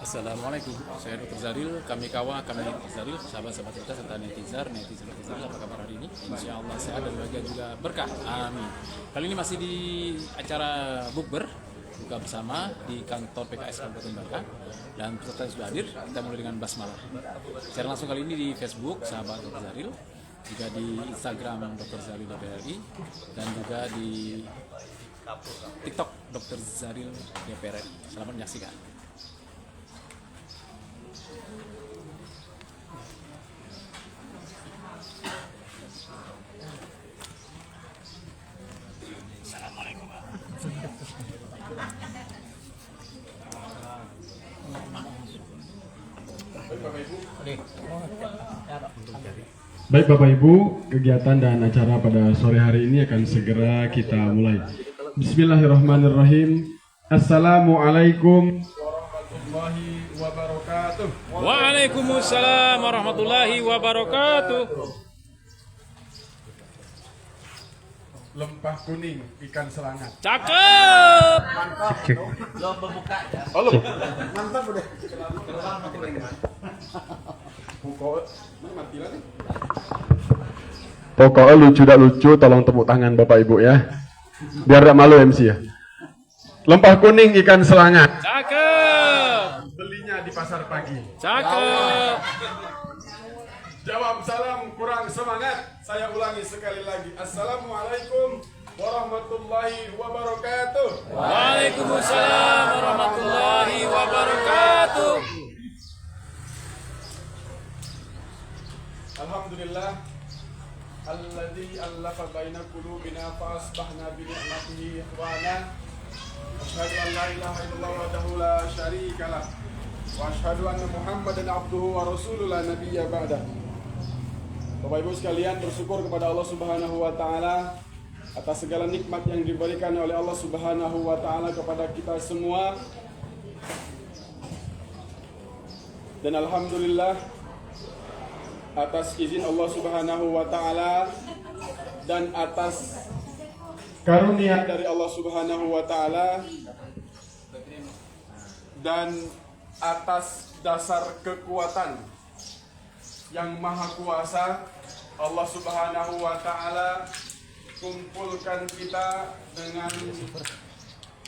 Assalamualaikum, saya Dr. Zaril, kami Zaril, sahabat-sahabat kita serta netizen, apa kabar hari ini? Insya Allah sehat dan bahagia juga berkah, amin. Kali ini masih di acara bukber, buka bersama di kantor PKS Kabupaten Bangka, dan peserta yang sudah hadir, kita mulai dengan basmalah. Secara langsung kali ini di Facebook, sahabat Dr. Zaril, juga di Instagram Dr. Zaril DPRI, dan juga di TikTok Dr. Zaril DPRI. Selamat menyaksikan. Baik Bapak Ibu, kegiatan dan acara pada sore hari ini akan segera kita mulai. Bismillahirrahmanirrahim. Assalamualaikum warahmatullahi wabarakatuh. Waalaikumsalam warahmatullahi wabarakatuh. Lempah kuning ikan selangat. Cakep. Mantap. Lo berbuka ya. Oh, mantap udah. Pokoknya lucu tak lucu, tolong tepuk tangan Bapak Ibu ya. Biar gak malu MC ya. Lempah kuning ikan selangat. Cakep. Belinya di pasar pagi. Cakep. Jawab salam kurang semangat. Saya ulangi sekali lagi. Assalamualaikum warahmatullahi wabarakatuh. Waalaikumsalam warahmatullahi wabarakatuh. Alhamdulillah alladzi allafa baina qulubina fa asbahna bi ni'matihi ikhwana. Asyhadu an la ilaha illallah wahdahu la syarika lah. Wa asyhadu anna Muhammadan abduhu wa rasuluhu la nabiyya ba'da. Bapak Ibu sekalian, bersyukur kepada Allah Subhanahu wa taala atas segala nikmat yang diberikan oleh Allah Subhanahu wa taala kepada kita semua. Dan alhamdulillah atas izin Allah Subhanahu wa taala dan atas karunia dari Allah Subhanahu wa taala dan atas dasar kekuatan yang maha kuasa, Allah Subhanahu wa taala kumpulkan kita dengan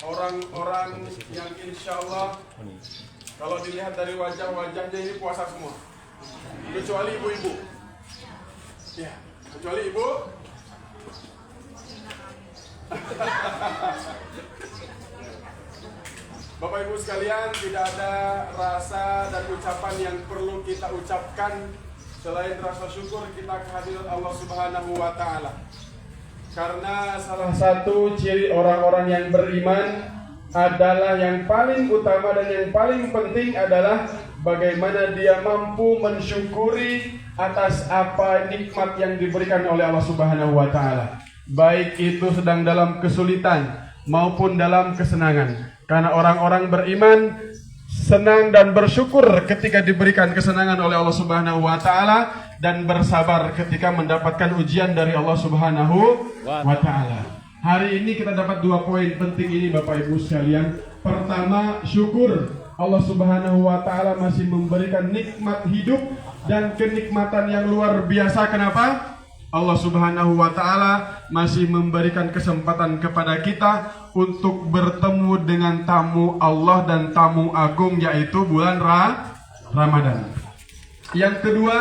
orang-orang yang insya Allah kalau dilihat dari wajah-wajahnya ini puasa semua, kecuali ibu-ibu ya, kecuali ibu Bapak Ibu sekalian, tidak ada rasa dan ucapan yang perlu kita ucapkan selain rasa syukur kita kehadiran Allah Subhanahu wa taala. Karena salah satu ciri orang-orang yang beriman adalah yang paling utama dan yang paling penting adalah bagaimana dia mampu mensyukuri atas apa nikmat yang diberikan oleh Allah Subhanahu wa taala. Baik itu sedang dalam kesulitan maupun dalam kesenangan. Karena orang-orang beriman senang dan bersyukur ketika diberikan kesenangan oleh Allah Subhanahu wa taala dan bersabar ketika mendapatkan ujian dari Allah Subhanahu wa taala. Hari ini kita dapat 2 poin penting ini Bapak Ibu sekalian. Pertama, syukur Allah Subhanahu wa taala masih memberikan nikmat hidup dan kenikmatan yang luar biasa. Kenapa? Allah Subhanahu wa taala masih memberikan kesempatan kepada kita untuk bertemu dengan tamu Allah dan tamu agung, yaitu bulan Ramadan. Yang kedua,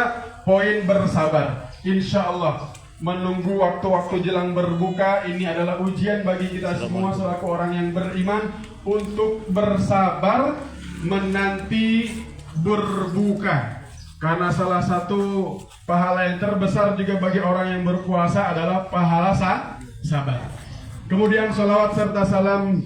poin bersabar. Insya Allah menunggu waktu-waktu jelang berbuka ini adalah ujian bagi kita semua selaku orang yang beriman untuk bersabar menanti berbuka. Karena salah satu pahala yang terbesar juga bagi orang yang berpuasa adalah pahala sabar. Kemudian salawat serta salam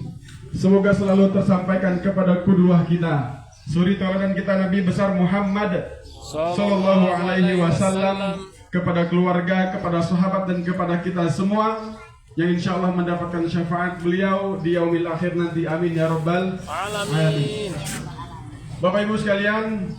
semoga selalu tersampaikan kepada qudwah kita, suri tauladan kita Nabi besar Muhammad sallallahu alaihi wasallam, kepada keluarga, kepada sahabat dan kepada kita semua yang insya Allah mendapatkan syafaat beliau di yaumil akhir nanti. Amin ya rabbal alamin. Bapak Ibu sekalian,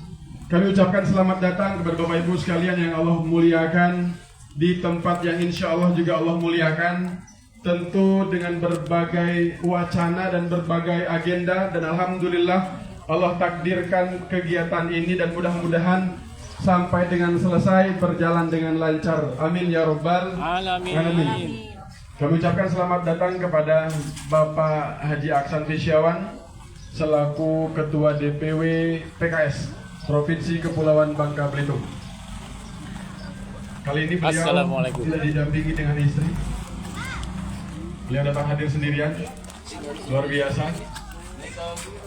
kami ucapkan selamat datang kepada Bapak Ibu sekalian yang Allah muliakan di tempat yang insya Allah juga Allah muliakan. Tentu dengan berbagai wacana dan berbagai agenda, dan alhamdulillah Allah takdirkan kegiatan ini dan mudah-mudahan sampai dengan selesai berjalan dengan lancar. Amin ya rabbal alamin. Kami ucapkan selamat datang kepada Bapak Haji Aksan Fisyawan selaku Ketua DPW PKS Provinsi Kepulauan Bangka Belitung. Kali ini beliau tidak didampingi dengan istri. Beliau datang hadir sendirian. Luar biasa.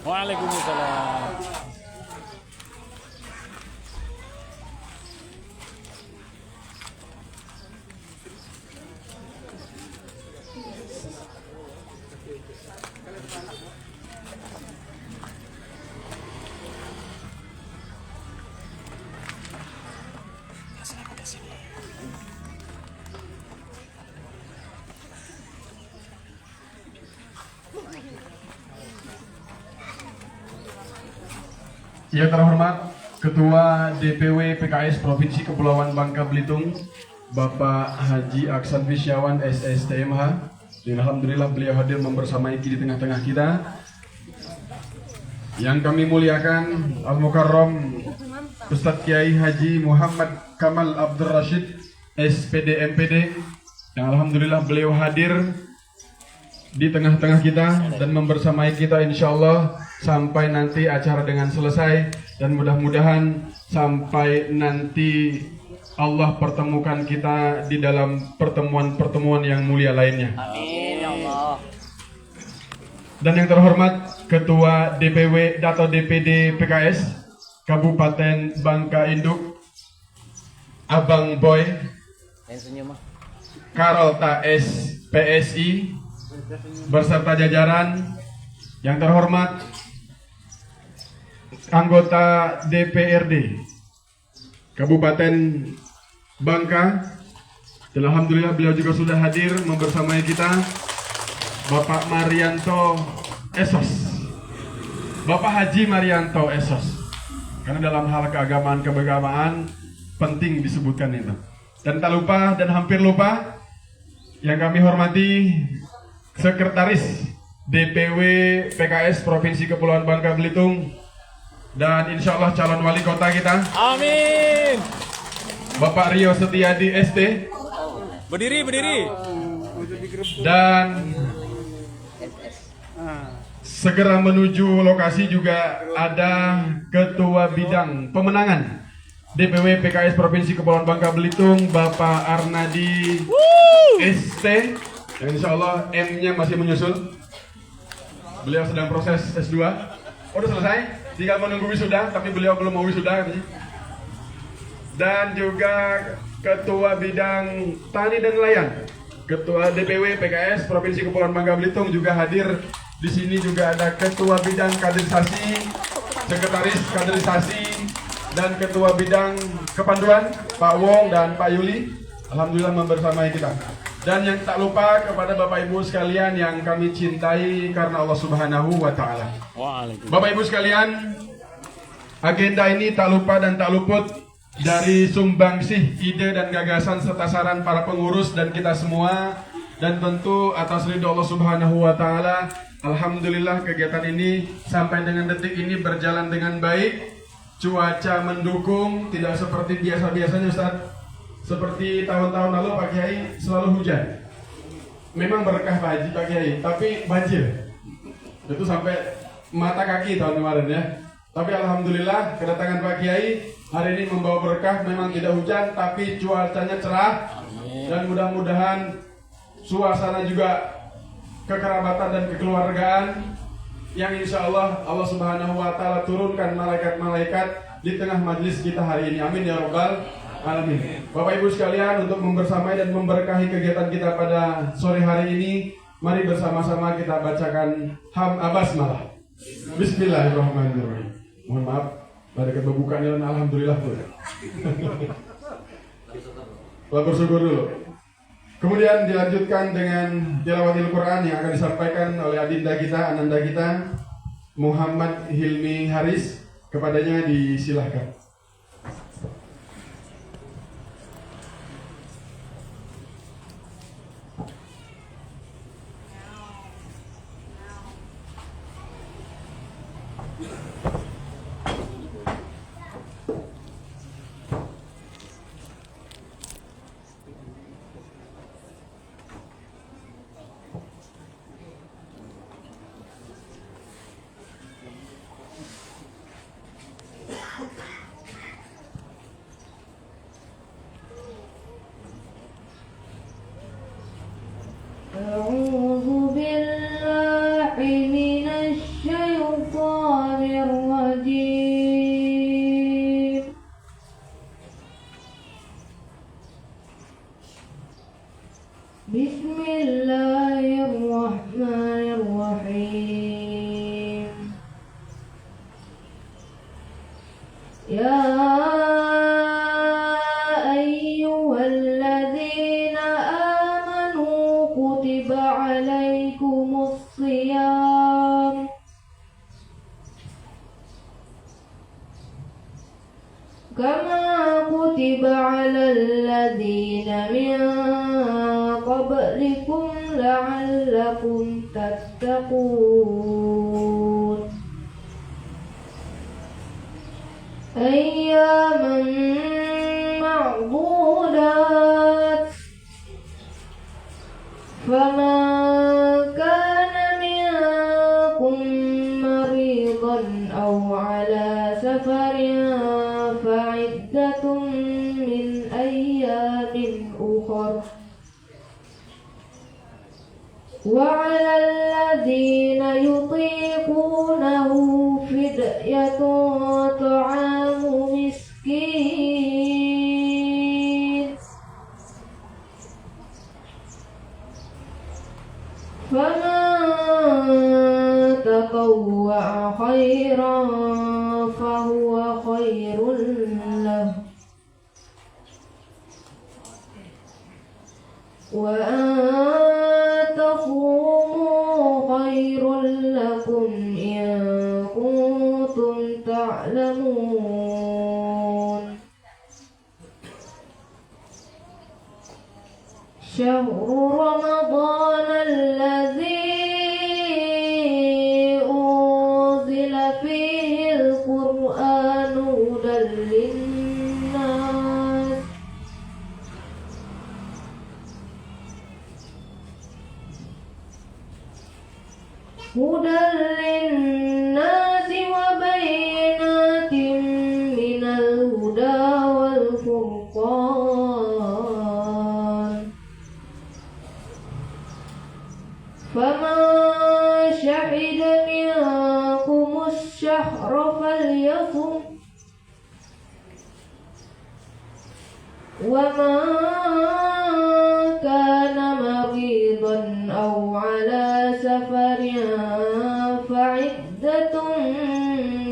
Waalaikumsalam. Yang terhormat Ketua DPW PKS Provinsi Kepulauan Bangka Belitung, Bapak Haji Aksan Fisyawan SSTMH. Dan alhamdulillah beliau hadir membersamai di tengah-tengah kita. Yang kami muliakan Al-Mukarram Ustadz Kiai Haji Muhammad Kamal Abdul Rashid SPD MPD. Yang alhamdulillah beliau hadir di tengah-tengah kita dan membersamai kita insyaallah sampai nanti acara dengan selesai, dan mudah-mudahan sampai nanti Allah pertemukan kita di dalam pertemuan-pertemuan yang mulia lainnya. Amin ya Allah. Dan yang terhormat Ketua DPW atau DPD PKS Kabupaten Bangka Induk, Abang Boy Karolta S PSI beserta jajaran. Yang terhormat anggota DPRD Kabupaten Bangka, dan alhamdulillah beliau juga sudah hadir membersamai kita, Bapak Marianto Esos, Bapak Haji Marianto Esos, karena dalam hal keagamaan penting disebutkan itu. Dan tak lupa dan hampir lupa yang kami hormati Sekretaris DPW PKS Provinsi Kepulauan Bangka Belitung dan insya Allah calon wali kota kita, Amin. Bapak Rio Setiadi ST. Berdiri. Dan segera menuju lokasi juga ada Ketua Bidang Pemenangan DPW PKS Provinsi Kepulauan Bangka Belitung, Bapak Arnadi ST. Yang insya Allah M-nya masih menyusul. Beliau sedang proses S2. Oh, udah selesai, tinggal menunggu wisuda, tapi beliau belum mau wisuda katanya. Dan juga Ketua Bidang Tani dan Nelayan, Ketua DPW PKS Provinsi Kepulauan Bangka Belitung juga hadir. Di sini juga ada Ketua Bidang Kaderisasi, Sekretaris Kaderisasi, dan Ketua Bidang Kepanduan Pak Wong dan Pak Yuli. Alhamdulillah membersamai kita. Dan yang tak lupa kepada Bapak Ibu sekalian yang kami cintai karena Allah Subhanahu wa Ta'ala. Bapak Ibu sekalian, agenda ini tak lupa dan tak luput dari sumbangsih ide dan gagasan serta saran para pengurus dan kita semua, dan tentu atas ridho Allah Subhanahu wa Ta'ala. Alhamdulillah kegiatan ini sampai dengan detik ini berjalan dengan baik. Cuaca mendukung, tidak seperti biasa-biasanya Ustaz. Seperti tahun-tahun lalu Pak Kiai selalu hujan. Memang berkah Pak Haji, Pak Kiai, tapi banjir. Itu sampai mata kaki tahun kemarin ya. Tapi alhamdulillah kedatangan Pak Kiai hari ini membawa berkah. Memang tidak hujan, tapi cuacanya cerah. Dan mudah-mudahan suasana juga kekerabatan dan kekeluargaan yang insya Allah Allah Subhanahu wa Ta'ala turunkan malaikat-malaikat di tengah majlis kita hari ini. Amin ya rabbal alamin. Bapak Ibu sekalian, untuk membersamai dan memberkahi kegiatan kita pada sore hari ini, mari bersama-sama kita bacakan basmalah. Bismillahirrahmanirrahim. Mohon maaf, pada kebukaan dan alhamdulillah pun. Kita bersyukur dulu. Kemudian dilanjutkan dengan tilawatil Quran yang akan disampaikan oleh adinda kita, ananda kita, Muhammad Hilmi Haris. Kepadanya disilahkan. كما كتب على الذين من قبلكم لعلكم تتقون أياما معدودات فمن كان منكم مريضا أو على سفر فعدة من أيام أخر وعلى الذين يطيقونه فدية طعام مسكين فمن تطوع خيرا فهو خير له وأن تصوموا خير لكم إن كنتم تعلمون شهر رمضان الذي أنزل فيه القرآن هدى للناس وبينات من الهدى والفرقان فمن شهد منكم الشهر فليصم ومن كان مريضا أو على سفر فعدة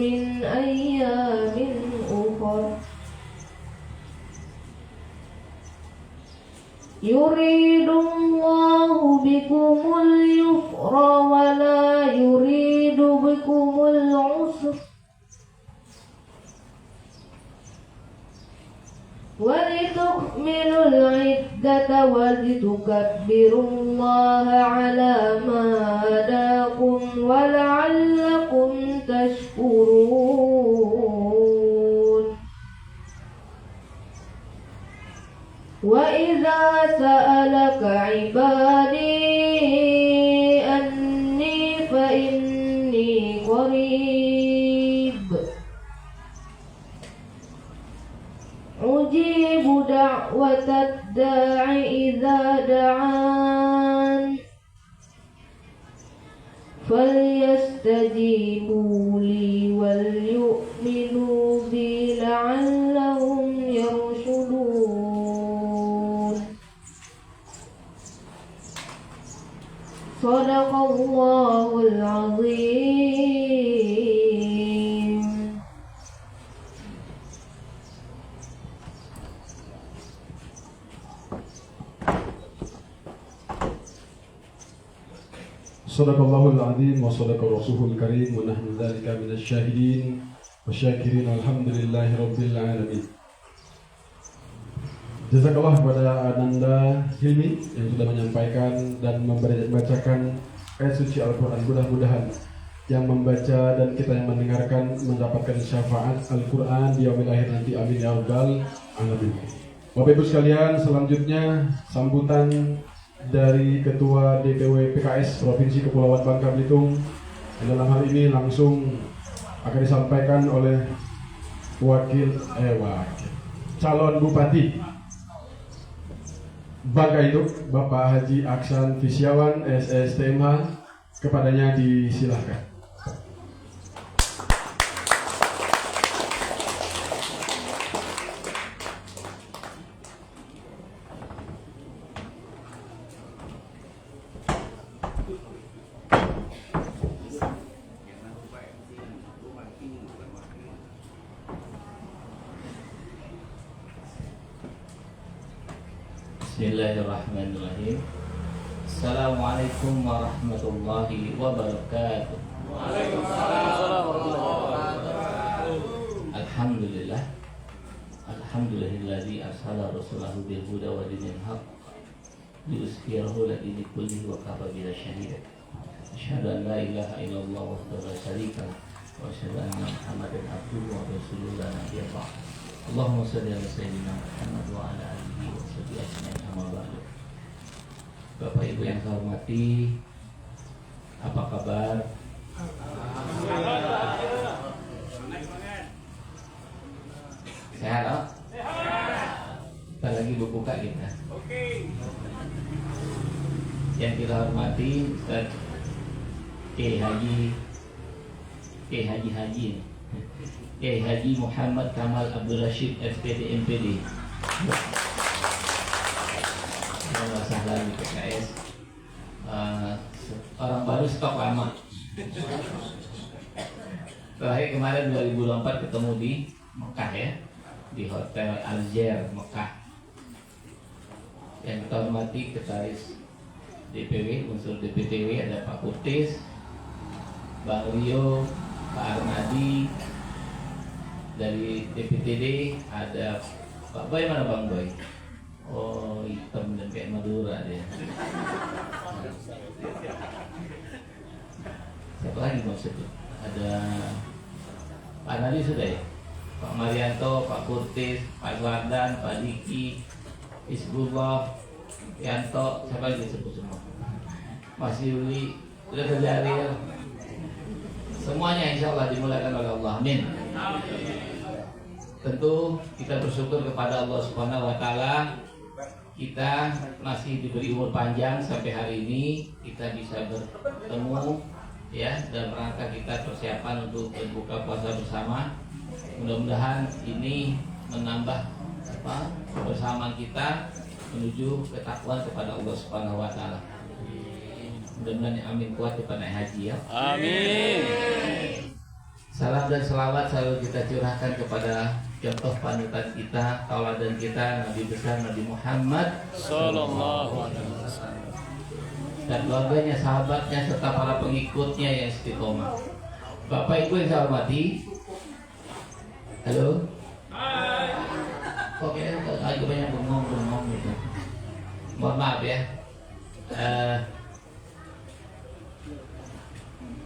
من أيام أخر يريد الله بكم اليسر ولا يريد بكم العسر ولتكملوا العدة ولتكبروا الله على ما هداكم ولعلكم تشكرون وإذا سألك عبادي أني فإني قريب أجيب دعوة الداع إذا دعان فليستجيبوا لي وليؤمنوا بي لعلهم يرشدون صدق الله العظيم. Sadaqallahul azim wa sadaqa rasulul karim wa nahnu dzalika minasy syahidin wasyakirin alhamdulillahi rabbil alamin. Jazakallah kepada Ananda Hilmi yang sudah menyampaikan dan membacakan ayat suci Al-Quran. Mudah-mudahan yang membaca dan kita yang mendengarkan mendapatkan syafaat Al-Quran di yaumil akhir nanti. Amin ya rabbal alamin. Bapak Ibu sekalian, selanjutnya sambutan dari Ketua DPW PKS Provinsi Kepulauan Bangka Belitung. Dalam hal ini langsung akan disampaikan oleh calon Bupati Bangka Induk, Bapak Haji Aksan Fisyawan SSTMH. Kepadanya disilahkan. Bismillahirrahmanirrahim. Assalamualaikum warahmatullahi wabarakatuh. Waalaikumsalam warahmatullahi wabarakatuh. Alhamdulillah, Alhamdulillahilladzi arsala rasulahu bil huda wa dinil haqq liyuzhirahu 'ala dini kullihi wa kafa billahi shahida. Asyhadu an la ilaha illallah wahdahu la syarika lahu wa asyhadu anna Muhammadan abduhu wa rasuluhu la nabiyya ba'd. Allahumma shalli ala sayyidina Muhammad wa ala alihi wa sahbihi ajma'in. Amma ba'du. Bapak Ibu yang saya hormati, apa kabar? Sehat, oh? Kita lagi berbuka kita. Yang kita hormati Ustaz Haji Muhammad Kamal Abdul Rashid FPD MPD. Masalah di PKS. Orang baru stok lama. Terakhir kemarin 2024 ketemu di Mekah ya, di Hotel Alger Mekah. Yang kita hormati Sekretaris DPW, unsur DPTW ada Pak Kurtis, Bang Rio, Pak Arnadi. Dari DPTD ada Pak Boy, mana Bang Boy? Oh, hitam dan kayak Madura dia. Siapa lagi maksudnya? Ada Pak Nadi sudah ya? Pak Marianto, Pak Kurtis, Pak Wardan, Pak Diki, Isbullah, Yanto, siapa lagi disebut semua? Mas Yuli, sudah terjalil. Semuanya insya Allah dimulakan oleh Allah. Amin. Tentu kita bersyukur kepada Allah Subhanahu wa Ta'ala, kita masih diberi umur panjang sampai hari ini kita bisa bertemu ya, dalam rangka kita persiapan untuk berbuka puasa bersama. Mudah-mudahan ini menambah kebersamaan kita menuju ketakwaan kepada Allah Subhanahu wa Ta'ala. Mudah-mudahan amin kuat kepada haji ya. Amin. Salam dan selawat selalu kita curahkan kepada contoh panutan kita, tauladan kita, Nabi besar Nabi Muhammad Sallallahu alaihi wasallam dan keluarganya, sahabatnya, serta para pengikutnya yang istiqomah. Bapak Ibu yang saya hormati, halo. Oke, agak banyak bengong gitu. Mohon maaf ya.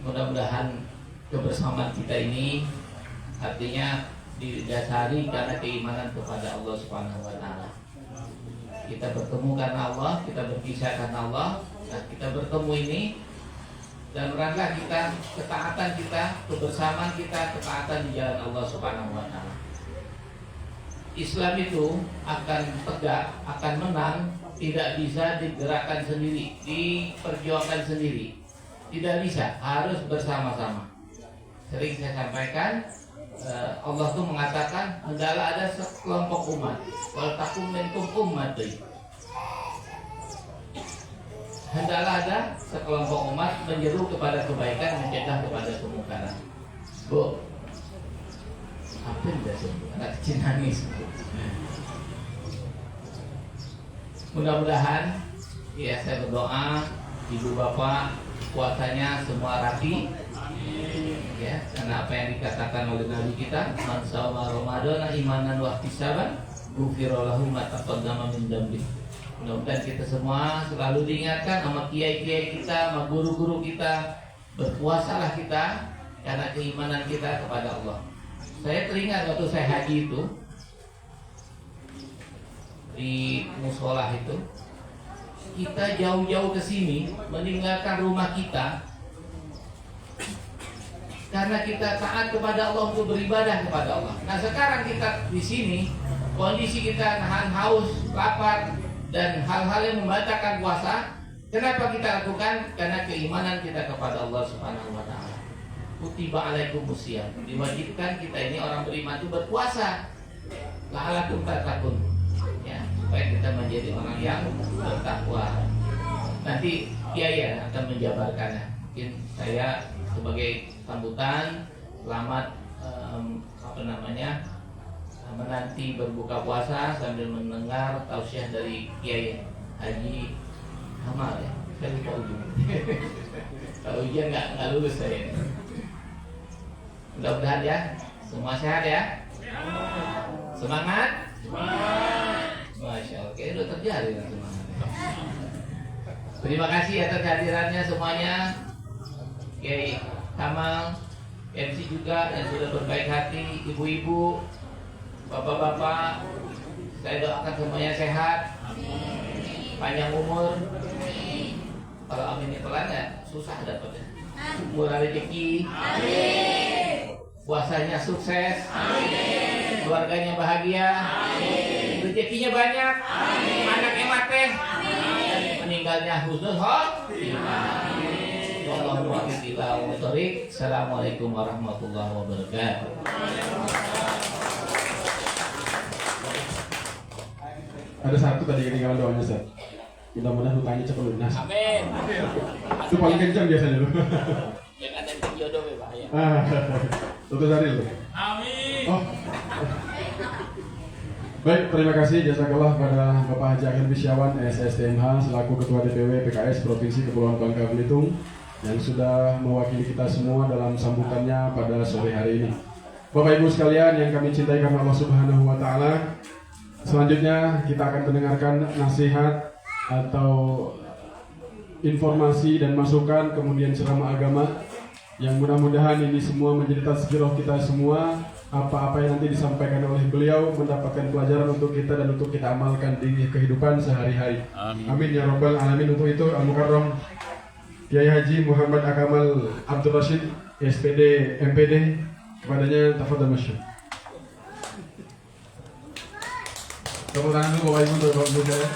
Mudah-mudahan kebersamaan kita ini artinya didasari karena keimanan kepada Allah Subhanahu wa Ta'ala. Kita bertemu karena Allah, kita berpisah karena Allah. Nah, kita bertemu ini dan rangka kita, ketaatan kita, kebersamaan kita, ketaatan di jalan Allah Subhanahu wa Ta'ala. Islam itu akan tegak, akan menang, tidak bisa digerakkan sendiri, diperjuangkan sendiri. Tidak bisa, harus bersama-sama. Sering saya sampaikan, Allah tuh mengatakan hendaklah ada sekelompok umat, wal takum minkum ummatun. Hendaklah ada sekelompok umat menyeru kepada kebaikan, mencegah kepada kemungkaran. Bu, apa yang disebut? Anak kecil nangis. Mudah-mudahan, ya saya berdoa, ibu bapak puasanya semua rapi. Ya, karena apa yang dikatakan oleh Nabi kita, man shoma Ramadan imanan wa ihtisaban, ghufira lahu ma taqaddama min dzambi. Mudah-mudahan kita semua selalu diingatkan sama kiai-kiai kita, sama guru-guru kita, berpuasalah kita karena keimanan kita kepada Allah. Saya teringat waktu saya haji itu di musolah itu, kita jauh-jauh ke sini meninggalkan rumah kita karena kita taat kepada Allah untuk beribadah kepada Allah. Nah sekarang kita di sini, kondisi kita nahan haus, lapar, dan hal-hal yang membatalkan puasa. Kenapa kita lakukan? Karena keimanan kita kepada Allah Subhanahu wa Ta'ala. Kutiba alaikumus syiyam, diwajibkan kita ini orang beriman itu berpuasa. La'alakum tattaqun. Ya, supaya kita menjadi orang yang bertakwa. Nanti kiai akan menjabarkannya. Mungkin saya sebagai sambutan selamat menanti berbuka puasa sambil mendengar tausiah dari Kiai Haji Kamal ya. Saya lupa ujung. Kalau ujian nggak lulus saya. Mudah-mudahan ya semua sehat ya. Semangat? Masya Allah, kayaknya udah terjadi kan semangatnya. Terima kasih atas kehadirannya semuanya. Kiai Kamal, MC juga yang sudah berbaik hati, ibu-ibu, bapak-bapak. Saya doakan semuanya sehat, panjang umur. Kalau amin pelan ya susah dapatnya. Murah rezeki, puasanya sukses, keluarganya bahagia, rezekinya banyak, anaknya mate, meninggalnya husnul khotimah. Wallahu a'lam. Assalamualaikum warahmatullahi wabarakatuh. Ada satu tadi ketinggalan doanya, Ustaz. Mudah-mudahan hutangnya cepat lunas. Amin. Itu paling kencang biasanya lu. Yang ada yang jodoh ya Pak ya. Dr. Zaril. Amin. Oh. Baik, terima kasih jazakallah pada Bapak Haji Akhil Bisyawan SSTMH selaku Ketua DPW PKS Provinsi Kepulauan Bangka Belitung yang sudah mewakili kita semua dalam sambutannya pada sore hari ini. Bapak Ibu sekalian yang kami cintai karena Allah Subhanahu wa taala, selanjutnya kita akan mendengarkan nasihat atau informasi dan masukan kemudian ceramah agama yang mudah-mudahan ini semua menjadi tazkirah kita semua. Apa-apa yang nanti disampaikan oleh beliau mendapatkan pelajaran untuk kita dan untuk kita amalkan di kehidupan sehari-hari. Amin ya rabbal alamin. Untuk itu Al-Mukarram Kiai Haji Muhammad Akamal Abdul Rashid SPD MPD, kepadanya tafadhal masyhur. Tepuk tangan dulu Bapak Ibu untuk Bapak Ibu saya.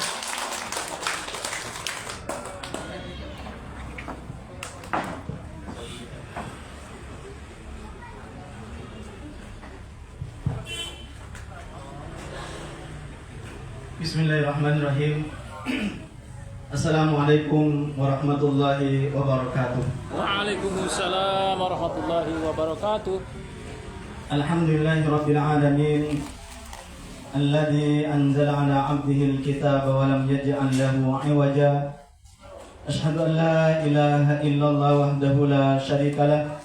Bismillahirrahmanirrahim. Assalamualaikum warahmatullahi wabarakatuh. Waalaikumsalam warahmatullahi wabarakatuh. Alhamdulillahirabbil alamin. Alladzi anzala ala 'abdihi al-kitaba wa lam yaj'al lahu 'iwaja. Asyhadu an la ilaha illallah wahdahu la syarika lah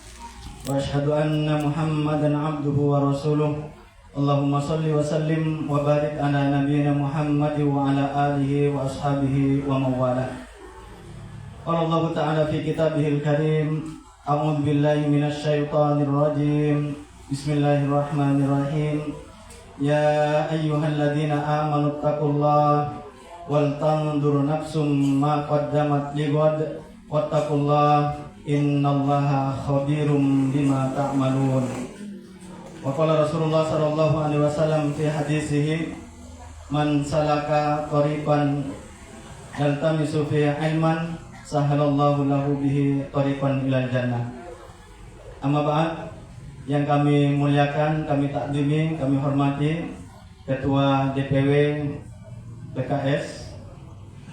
wa asyhadu anna Muhammadan 'abduhu wa rasuluh. Allahumma salli wa sallim wa barik ala nabiyyina Muhammad wa ala alihi wa ashabihi wa mawala. Qala Allah ta'ala fi kitabihil karim, a'udzu billahi minasy syaithanir rajim. Bismillahirrahmanirrahim. Ya ayyuhalladzina amanu taqullaha wal tanzur nafsum ma qaddamat lighad wattaqullaha innallaha khabirum bima ta'malun. Wa qala Rasulullah sallallahu alaihi wasallam fi hadisihi, man salaka tariqan yaltamisu fi ilman sahalallahu lahu bihi tariqan ilal jannah. Amma ba'd, yang kami muliakan, kami takdimi, kami hormati Ketua DPW PKS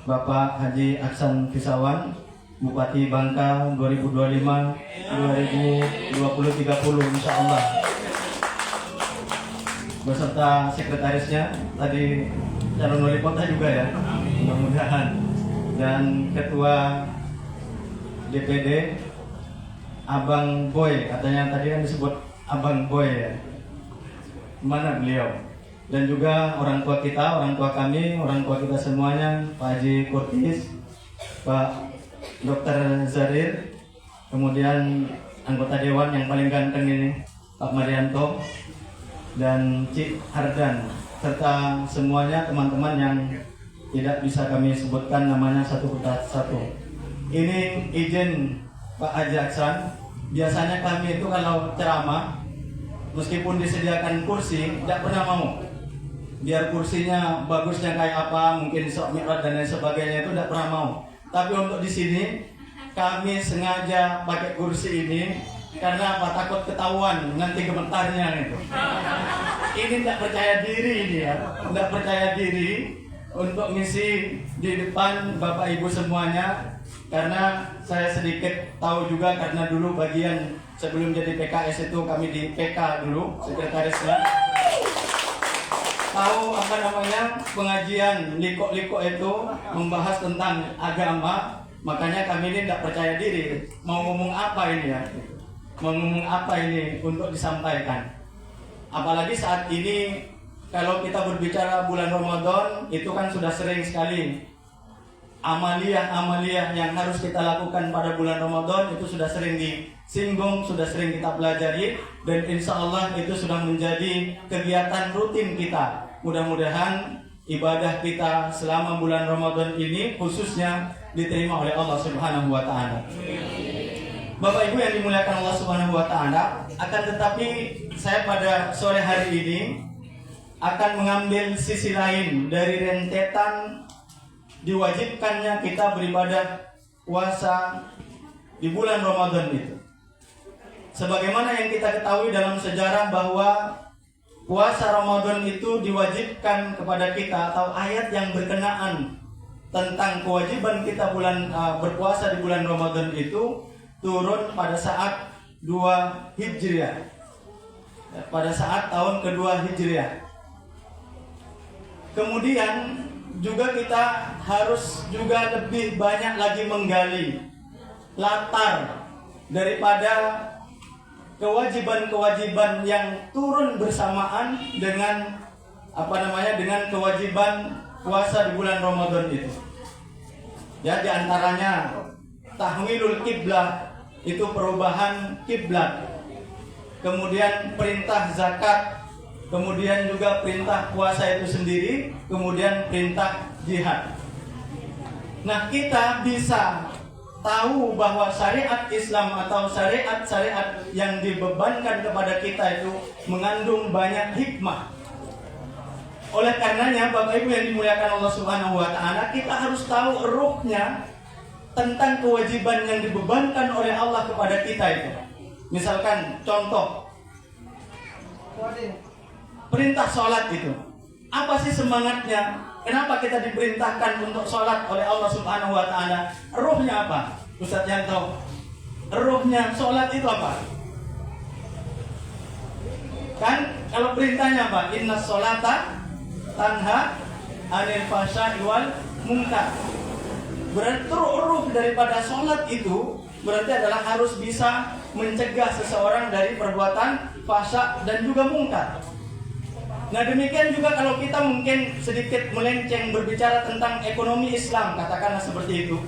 Bapak Haji Aksan Fisawan, Bupati Bangka 2025-2030 insyaallah, beserta sekretarisnya, tadi calon wali kota juga ya, mudah-mudahan, dan ketua DPD Abang Boy, katanya tadi kan disebut Abang Boy ya, mana beliau, dan juga orang tua kita, orang tua kami, orang tua kita semuanya, Pak Haji Kurtis, Pak Dr. Zarir, kemudian anggota dewan yang paling ganteng ini Pak Marianto dan Cik Hardan, serta semuanya teman-teman yang tidak bisa kami sebutkan namanya satu persatu. Ini izin Pak Haji Aksan, biasanya kami itu kalau ceramah meskipun disediakan kursi tidak pernah mau, biar kursinya bagusnya kayak apa, mungkin sok mi'raj dan lain sebagainya, itu tidak pernah mau. Tapi untuk di sini kami sengaja pakai kursi ini karena apa? Takut ketahuan nanti gemetarnya gitu. Ini tidak percaya diri ini ya, tidak percaya diri untuk ngisi di depan Bapak Ibu semuanya. Karena saya sedikit tahu juga, karena dulu bagian sebelum jadi PKS itu kami di PK dulu, sekretarisnya. Tahu apa namanya pengajian liko-liko itu membahas tentang agama, makanya kami ini tidak percaya diri. Mau ngomong apa ini ya? Mau ngomong apa ini untuk disampaikan? Apalagi saat ini kalau kita berbicara bulan Ramadan itu kan sudah sering sekali amaliyah yang harus kita lakukan pada bulan Ramadan itu sudah sering disinggung, sudah sering kita pelajari, dan insya Allah itu sudah menjadi kegiatan rutin kita. Mudah-mudahan ibadah kita selama bulan Ramadan ini khususnya diterima oleh Allah Subhanahu wa Ta'ala. Bapak Ibu yang dimuliakan Allah Subhanahu wa Ta'ala, akan tetapi saya pada sore hari ini akan mengambil sisi lain dari rentetan diwajibkannya kita beribadah puasa di bulan Ramadan itu. Sebagaimana yang kita ketahui dalam sejarah bahwa puasa Ramadan itu diwajibkan kepada kita, atau ayat yang berkenaan tentang kewajiban kita berpuasa di bulan Ramadan itu turun pada saat 2 Hijriah, pada saat tahun kedua Hijriah. Kemudian juga kita harus juga lebih banyak lagi menggali latar daripada kewajiban-kewajiban yang turun bersamaan dengan dengan kewajiban puasa di bulan Ramadan itu. Ya, di antaranya tahwilul kiblah, itu perubahan kiblat. Kemudian perintah zakat, kemudian juga perintah puasa itu sendiri, kemudian perintah jihad. Nah, kita bisa tahu bahwa syariat Islam atau syariat-syariat yang dibebankan kepada kita itu mengandung banyak hikmah. Oleh karenanya, Bapak Ibu yang dimuliakan Allah Subhanahu wa Ta'ala, kita harus tahu ruhnya tentang kewajiban yang dibebankan oleh Allah kepada kita itu. Misalkan contoh perintah sholat itu, apa sih semangatnya? Kenapa kita diperintahkan untuk sholat oleh Allah Subhanahu wa Ta'ala? Ruhnya apa? Ustaz yang tahu. Ruhnya sholat itu apa? Kan kalau perintahnya apa? Inna sholata tanha anil fahsya'i wal munkar. Berarti ruh daripada sholat itu berarti adalah harus bisa mencegah seseorang dari perbuatan fahsya dan juga mungkar. Nah, demikian juga kalau kita mungkin sedikit melenceng berbicara tentang ekonomi Islam, katakanlah seperti itu.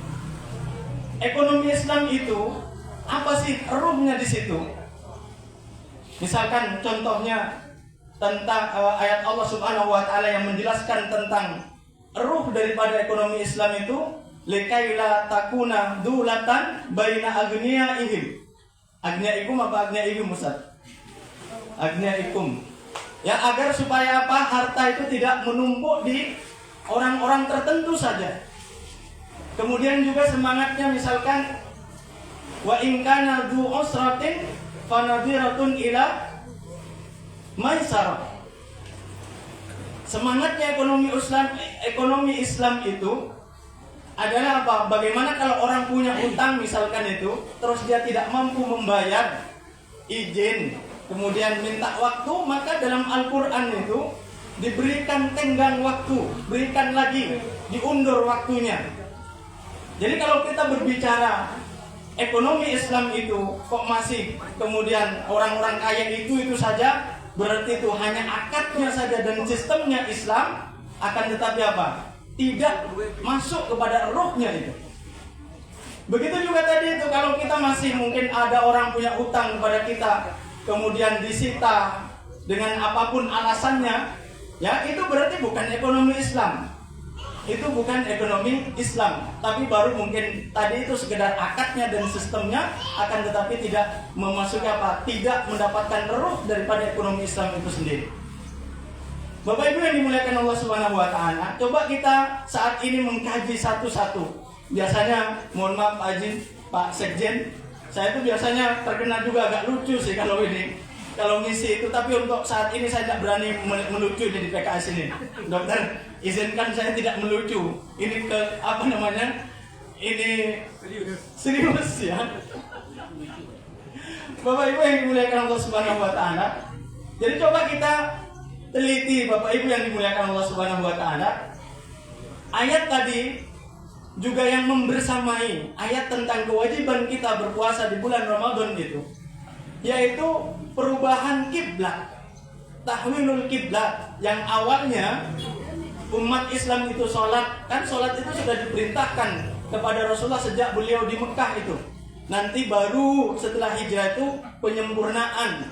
Ekonomi Islam itu apa sih ruhnya di situ? Misalkan contohnya tentang ayat Allah Subhanahu wa Ta'ala yang menjelaskan tentang ruh daripada ekonomi Islam itu, likaila takuna dulatan baina agniyaihim. Agniaikum apa agniaihim, Ustaz? Agniaikum. Ya, agar supaya apa? Harta itu tidak menumpuk di orang-orang tertentu saja. Kemudian juga semangatnya misalkan wa in kana du usratin fanadhiratun ila maisarah. Semangatnya ekonomi Islam itu adalah apa? Bagaimana kalau orang punya utang misalkan itu, terus dia tidak mampu membayar, izin, kemudian minta waktu, maka dalam Al-Quran itu diberikan tenggang waktu, berikan lagi, diundur waktunya. Jadi kalau kita berbicara ekonomi Islam itu kok masih kemudian orang-orang kaya itu saja, berarti itu hanya akadnya saja dan sistemnya Islam, akan tetapi apa? Tidak masuk kepada ruhnya itu. Begitu juga tadi itu, kalau kita masih mungkin ada orang punya utang kepada kita, kemudian disita dengan apapun alasannya, ya itu berarti bukan ekonomi Islam. Itu bukan ekonomi Islam, tapi baru mungkin tadi itu sekedar akadnya dan sistemnya, akan tetapi tidak memasuki apa? Tidak mendapatkan ruh daripada ekonomi Islam itu sendiri. Bapak Ibu yang dimuliakan Allah Subhanahu wa Ta'ala, coba kita saat ini mengkaji satu-satu. Biasanya, mohon maaf Pak Sekjen, saya itu biasanya terkena juga agak lucu sih kalau ngisi itu, tapi untuk saat ini saya tidak berani melucu di PKS ini. Dokter, izinkan saya tidak melucu. Ini ini serius ya. Bapak Ibu yang dimuliakan Allah Subhanahu wa Ta'ala. Jadi coba kita teliti, Bapak Ibu yang dimuliakan Allah Subhanahu wa Ta'ala. Ayat tadi juga yang membersamai ayat tentang kewajiban kita berpuasa di bulan Ramadan itu, yaitu perubahan kiblat. tahwilul kiblat, yang awalnya umat Islam itu sholat, kan sholat itu sudah diperintahkan kepada Rasulullah sejak beliau di Mekah itu. Nanti baru setelah hijrah itu penyempurnaan,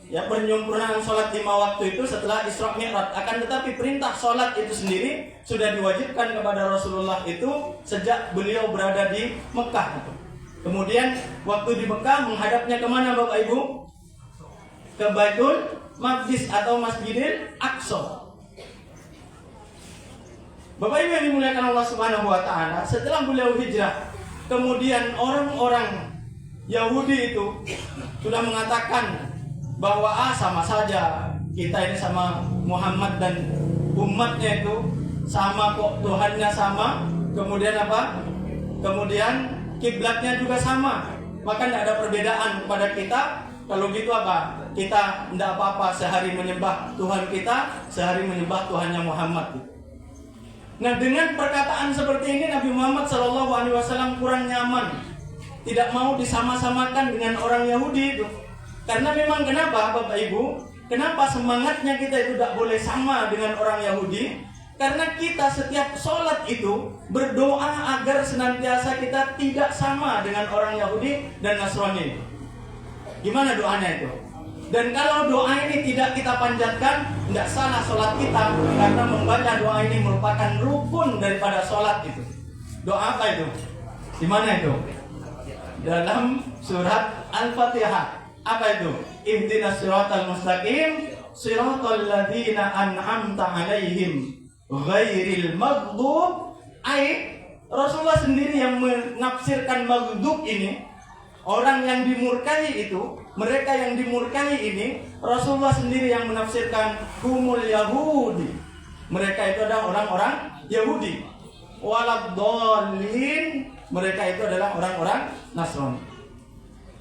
ya, penyempurnaan sholat 5 waktu itu setelah Isra Mi'raj. Akan tetapi perintah sholat itu sendiri sudah diwajibkan kepada Rasulullah itu sejak beliau berada di Mekah. Kemudian waktu di Mekah menghadapnya kemana Bapak Ibu? Ke Baitul Maqdis atau Masjidil Aqsa. Bapak Ibu yang dimuliakan Allah Subhanahu wa taala, setelah beliau hijrah, kemudian orang-orang Yahudi itu sudah mengatakan bahwa sama saja kita ini sama Muhammad dan umatnya itu sama kok, Tuhannya sama, kemudian apa? Kemudian kiblatnya juga sama, maka tidak ada perbedaan kepada kita. Kalau gitu apa? Kita tidak apa-apa sehari menyembah Tuhan kita, sehari menyembah Tuhannya Muhammad. Nah, dengan perkataan seperti ini Nabi Muhammad SAW kurang nyaman, tidak mau disama-samakan dengan orang Yahudi itu. Karena memang kenapa Bapak Ibu? Kenapa semangatnya kita itu tidak boleh sama dengan orang Yahudi? Karena kita setiap sholat itu berdoa agar senantiasa kita tidak sama dengan orang Yahudi dan Nasrani. Gimana doanya itu? Dan kalau doa ini tidak kita panjatkan, tidak salah sholat kita, karena membaca doa ini merupakan rukun daripada sholat itu. Doa apa itu? Di mana itu? Dalam surat Al-Fatihah. Apa itu? Ihdinas siratal mustaqim, siratal ladzina an'amta 'alaihim, ghairil maghdub. Rasulullah sendiri yang menafsirkan maghdub ini. Orang yang dimurkai itu, mereka yang dimurkai ini, Rasulullah sendiri yang menafsirkan humul Yahudi. Mereka itu adalah orang-orang Yahudi. Waladhdallin, mereka itu adalah orang-orang Nasrani.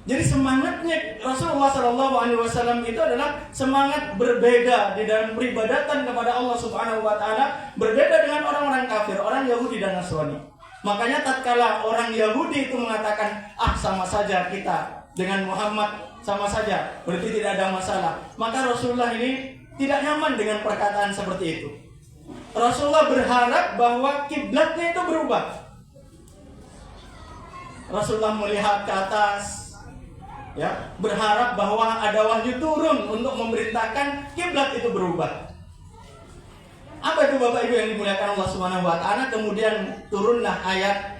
Jadi semangatnya Rasulullah SAW itu adalah semangat berbeda di dalam peribadatan kepada Allah Subhanahu Wa Taala, berbeda dengan orang-orang kafir, orang Yahudi dan Nasrani. Makanya tatkala orang Yahudi itu mengatakan, sama saja kita dengan Muhammad, sama saja, berarti tidak ada masalah. Maka Rasulullah ini tidak nyaman dengan perkataan seperti itu. Rasulullah berharap bahwa kiblatnya itu berubah. Rasulullah melihat ke atas, ya, berharap bahwa ada wahyu turun untuk memerintahkan kiblat itu berubah. Apa itu Bapak Ibu yang dimuliakan Allah Subhanahu wa taala? Kemudian turunlah ayat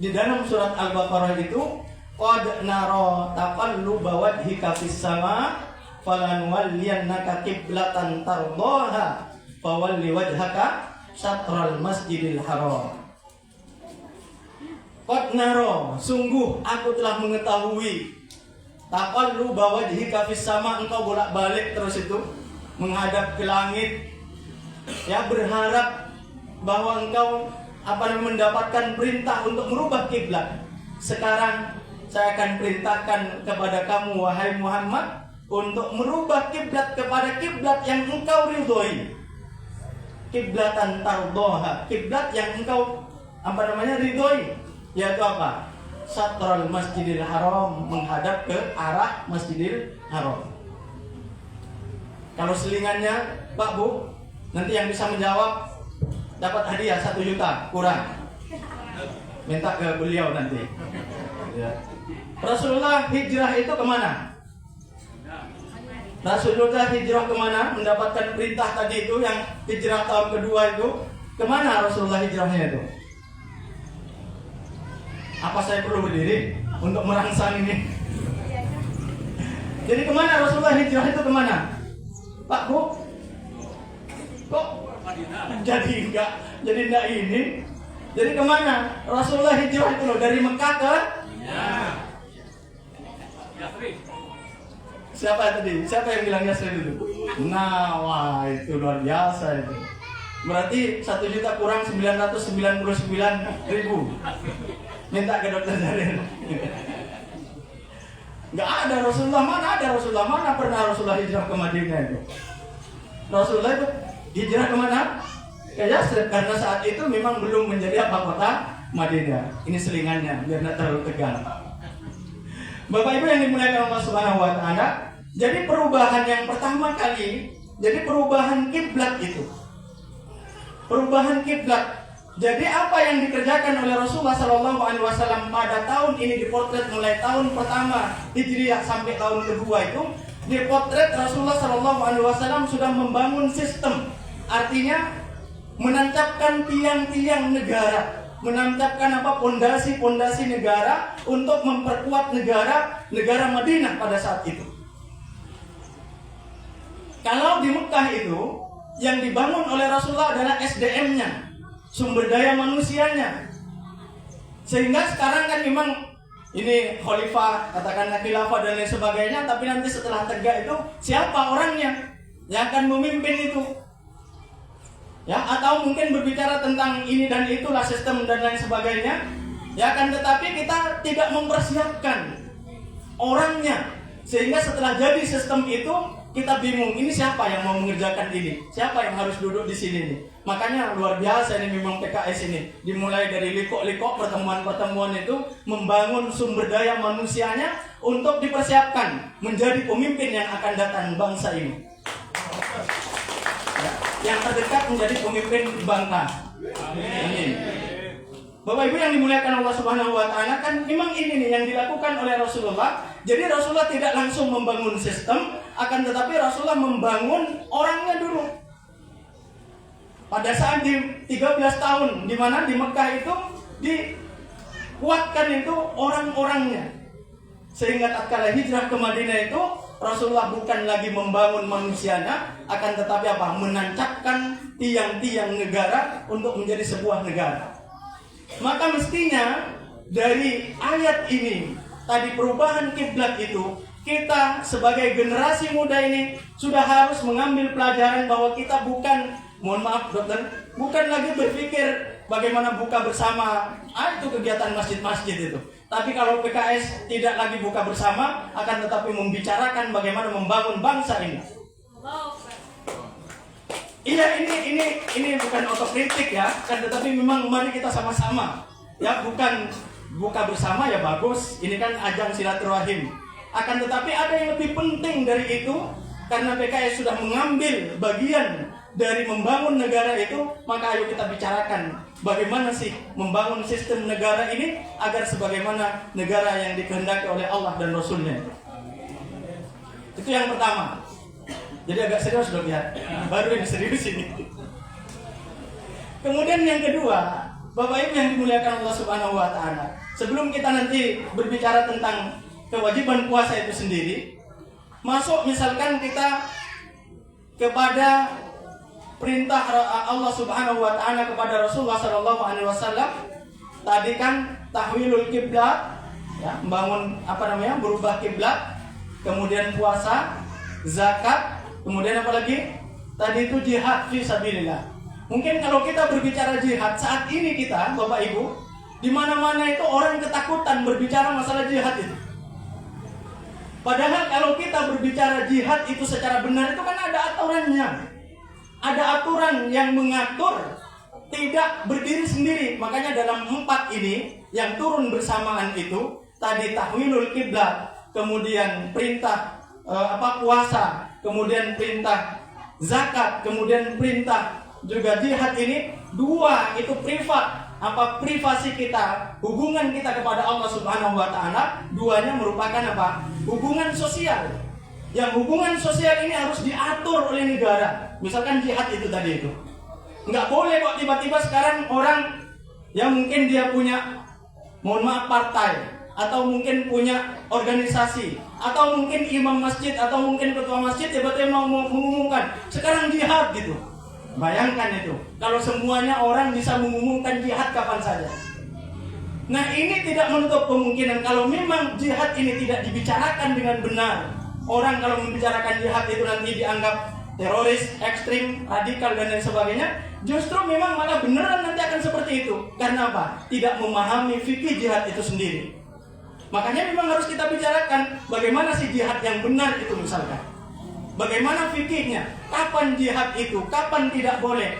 di dalam surat Al-Baqarah itu, qad nara taqalluba wajhika fis sama falanwalliyannaka qiblatan tardaha fawalli wajhaka syatral masjidil haram. Qad nara, sungguh aku telah mengetahui, taqalluba wajhika fis sama, engkau bolak-balik terus itu menghadap ke langit, ya, berharap bahwa engkau mendapatkan perintah untuk merubah kiblat. Sekarang saya akan perintahkan kepada kamu wahai Muhammad untuk merubah kiblat kepada kiblat yang engkau ridhoi. Kiblatan tardoha, kiblat yang engkau ridhoi, yaitu apa? Satral Masjidil Haram, menghadap ke arah Masjidil Haram. Kalau selingannya, Pak Bu, nanti yang bisa menjawab dapat hadiah 1 juta kurang. Minta ke beliau nanti. Ya. Rasulullah hijrah itu kemana? Rasulullah hijrah kemana? Mendapatkan perintah tadi itu yang hijrah tahun kedua itu. Kemana Rasulullah hijrahnya itu? Apa saya perlu berdiri untuk merangsang ini? Jadi kemana Rasulullah hijrah itu kemana? Pak Bu? Kok jadi enggak ini? Jadi kemana Rasulullah hijrah itu loh? Dari Mekah ke? Siapa tadi? Siapa yang bilang Yasrib itu? Nah, wah, itu luar biasa itu. Berarti 1 juta kurang 999.000. Minta ke dokter Zarin. Enggak ada Rasulullah, mana ada Rasulullah? Mana pernah Rasulullah hijrah ke Madinah itu? Rasulullah itu hijrah kemana? Ke Yasrib, karena saat itu memang belum menjadi apa kota Madinah. Ini selingannya biar tidak terlalu tegang. Bapak Ibu yang dimuliakan Allah Subhanahu wa taala, jadi perubahan yang pertama kali Jadi perubahan kiblat itu. Perubahan kiblat. Jadi apa yang dikerjakan oleh Rasulullah SAW pada tahun ini dipotret mulai tahun pertama Hijriah sampai tahun kedua itu, dipotret Rasulullah SAW sudah membangun sistem. Artinya menancapkan tiang-tiang negara, menancapkan pondasi-pondasi negara untuk memperkuat negara Madinah pada saat itu. Kalau di Mekah itu yang dibangun oleh Rasulullah adalah SDM-nya, sumber daya manusianya. Sehingga sekarang kan memang ini khalifah, katakanlah khilafah dan lain sebagainya, tapi nanti setelah tegak itu siapa orangnya yang akan memimpin itu? Ya, atau mungkin berbicara tentang ini dan itulah sistem dan lain sebagainya. Ya kan, tetapi kita tidak mempersiapkan orangnya. Sehingga setelah jadi sistem itu kita bingung, ini siapa yang mau mengerjakan ini? Siapa yang harus duduk di sini nih? Makanya luar biasa ini memang PKS ini. Dimulai dari likok-likok pertemuan-pertemuan itu membangun sumber daya manusianya untuk dipersiapkan menjadi pemimpin yang akan datang bangsa ini. Ya, yang terdekat menjadi pemimpin bangsa. Amin. Bapak Ibu yang dimuliakan Allah Subhanahu wa taala, kan memang ini nih yang dilakukan oleh Rasulullah. Jadi Rasulullah tidak langsung membangun sistem, akan tetapi Rasulullah membangun orangnya dulu. Pada saat di 13 tahun di mana di Mekah itu dikuatkan itu orang-orangnya. Sehingga tatkala hijrah ke Madinah itu Rasulullah bukan lagi membangun manusianya, akan tetapi menancapkan tiang-tiang negara untuk menjadi sebuah negara. Maka mestinya dari ayat ini tadi perubahan kiblat itu, kita sebagai generasi muda ini sudah harus mengambil pelajaran bahwa kita bukan, mohon maaf dokter, bukan lagi berpikir bagaimana buka bersama, itu kegiatan masjid-masjid itu. Tapi kalau PKS tidak lagi buka bersama, akan tetapi membicarakan bagaimana membangun bangsa ini. Iya, ini bukan otokritik ya, kan, tetapi memang mari kita sama-sama. Ya, bukan buka bersama ya bagus, ini kan ajang silaturahim. Akan tetapi ada yang lebih penting dari itu, karena PKS sudah mengambil bagian dari membangun negara itu, maka ayo kita bicarakan bagaimana sih membangun sistem negara ini agar sebagaimana negara yang dikehendaki oleh Allah dan Rasulnya. Itu yang pertama. Jadi agak serius dong ya, baru yang serius ini. Kemudian yang kedua, Bapak Ibu yang dimuliakan Allah Subhanahu wa taala, sebelum kita nanti berbicara tentang kewajiban puasa itu sendiri, masuk misalkan kita kepada perintah Allah Subhanahu wa taala kepada Rasulullah sallallahu alaihi wasallam. Tadi kan tahwilul kiblat, ya, membangun berubah kiblat, kemudian puasa, zakat, kemudian apa lagi? Tadi itu jihad fi sabilillah. Mungkin kalau kita berbicara jihad saat ini kita, Bapak Ibu, di mana-mana itu orang ketakutan berbicara masalah jihad itu. Padahal kalau kita berbicara jihad itu secara benar itu kan ada aturannya. Ada aturan yang mengatur tidak berdiri sendiri. Makanya dalam 4 ini yang turun bersamaan itu tadi tahwilul kiblat, kemudian perintah puasa, kemudian perintah zakat, kemudian perintah juga jihad ini 2 itu privat. Privasi kita, hubungan kita kepada Allah Subhanahu wa taala, 2-nya merupakan hubungan sosial. Yang hubungan sosial ini harus diatur oleh negara. Misalkan jihad itu tadi itu. Nggak boleh kok tiba-tiba sekarang orang yang mungkin dia punya, mohon maaf, partai, atau mungkin punya organisasi, atau mungkin imam masjid, atau mungkin ketua masjid tiba-tiba mau mengumumkan sekarang jihad gitu. Bayangkan itu, kalau semuanya orang bisa mengumumkan jihad kapan saja. Nah, ini tidak menutup kemungkinan kalau memang jihad ini tidak dibicarakan dengan benar. Orang kalau membicarakan jihad itu nanti dianggap teroris, ekstrim, radikal dan lain sebagainya. Justru memang malah beneran nanti akan seperti itu. Karena apa? Tidak memahami fikih jihad itu sendiri. Makanya memang harus kita bicarakan bagaimana sih jihad yang benar itu misalkan. Bagaimana fikihnya? Kapan jihad itu? Kapan tidak boleh?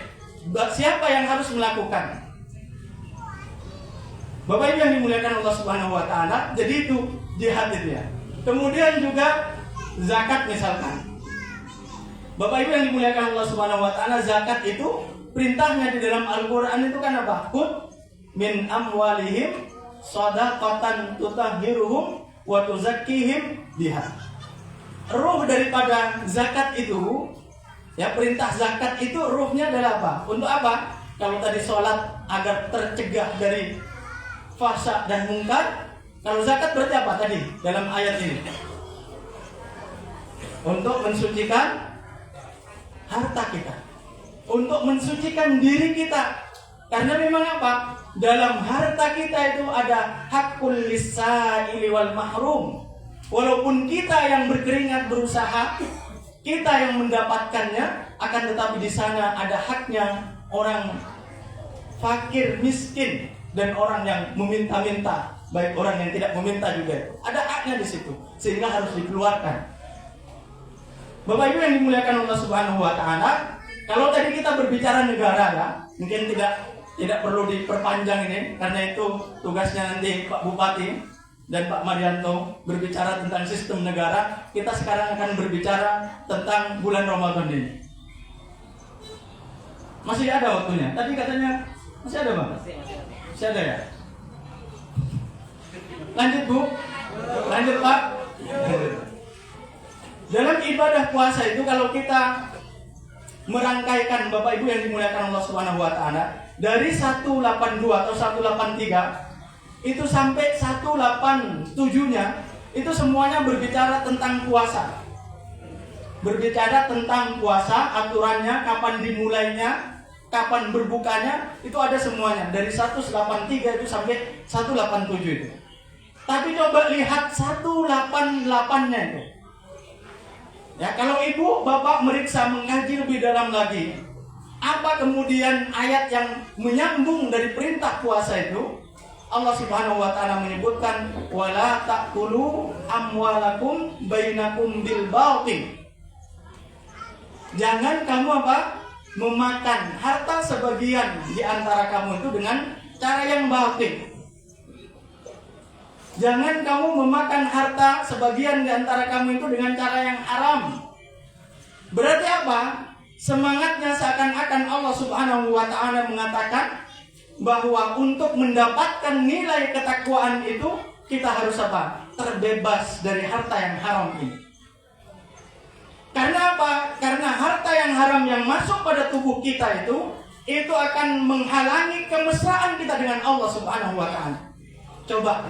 Siapa yang harus melakukan? Bapak Ibu yang dimuliakan Allah Subhanahu wa taala, jadi itu jihad itu ya. Kemudian juga zakat misalkan. Bapak Ibu yang dimuliakan Allah Subhanahu wa taala, zakat itu perintahnya di dalam Al-Qur'an itu kan apa? Khudz min amwalihim shadaqatan tutahhiruhum wa tuzakkihim biha. Ruh daripada zakat itu, ya perintah zakat itu ruhnya adalah apa? Untuk apa? Kalau tadi sholat agar tercegah dari fahsya dan mungkar, kalau zakat berarti apa tadi dalam ayat ini? Untuk mensucikan harta kita, untuk mensucikan diri kita. Karena memang apa? Dalam harta kita itu ada hakul lisaili wal mahrum. Walaupun kita yang berkeringat berusaha, kita yang mendapatkannya, akan tetapi di sana ada haknya orang fakir, miskin, dan orang yang meminta-minta, baik orang yang tidak meminta juga. Ada haknya di situ, sehingga harus dikeluarkan. Bapak Ibu yang dimuliakan Allah Subhanahu wa taala, kalau tadi kita berbicara negara ya, mungkin tidak perlu diperpanjang ini, karena itu tugasnya nanti Pak Bupati dan Pak Marianto berbicara tentang sistem negara. Kita sekarang akan berbicara tentang bulan Ramadan ini. Masih ada waktunya? Tadi katanya masih ada, Bang? Masih ada ya? Lanjut, Bu. Lanjut, Pak. Dalam ibadah puasa itu kalau kita merangkaikan, Bapak Ibu yang dimuliakan Allah Subhanahu wa taala, dari 182 atau 183 itu sampai 187-nya itu semuanya berbicara tentang puasa. Berbicara tentang puasa, aturannya, kapan dimulainya, kapan berbukanya, itu ada semuanya. Dari 183 itu sampai 187 itu. Tapi coba lihat 188-nya itu. Ya, kalau ibu bapak meriksa mengkaji lebih dalam lagi, apa kemudian ayat yang menyambung dari perintah puasa itu? Allah Subhanahu wa taala menyebutkan wala taqulu amwalakum bainakum bil batil. Jangan kamu apa? Memakan harta sebagian di antara kamu itu dengan cara yang batil. Jangan kamu memakan harta sebagian di antara kamu itu dengan cara yang haram. Berarti apa? Semangatnya seakan-akan Allah Subhanahu wa taala mengatakan bahwa untuk mendapatkan nilai ketakwaan itu kita harus apa? Terbebas dari harta yang haram ini. Karena apa? Karena harta yang haram yang masuk pada tubuh kita itu akan menghalangi kemesraan kita dengan Allah Subhanahu wa taala. Coba,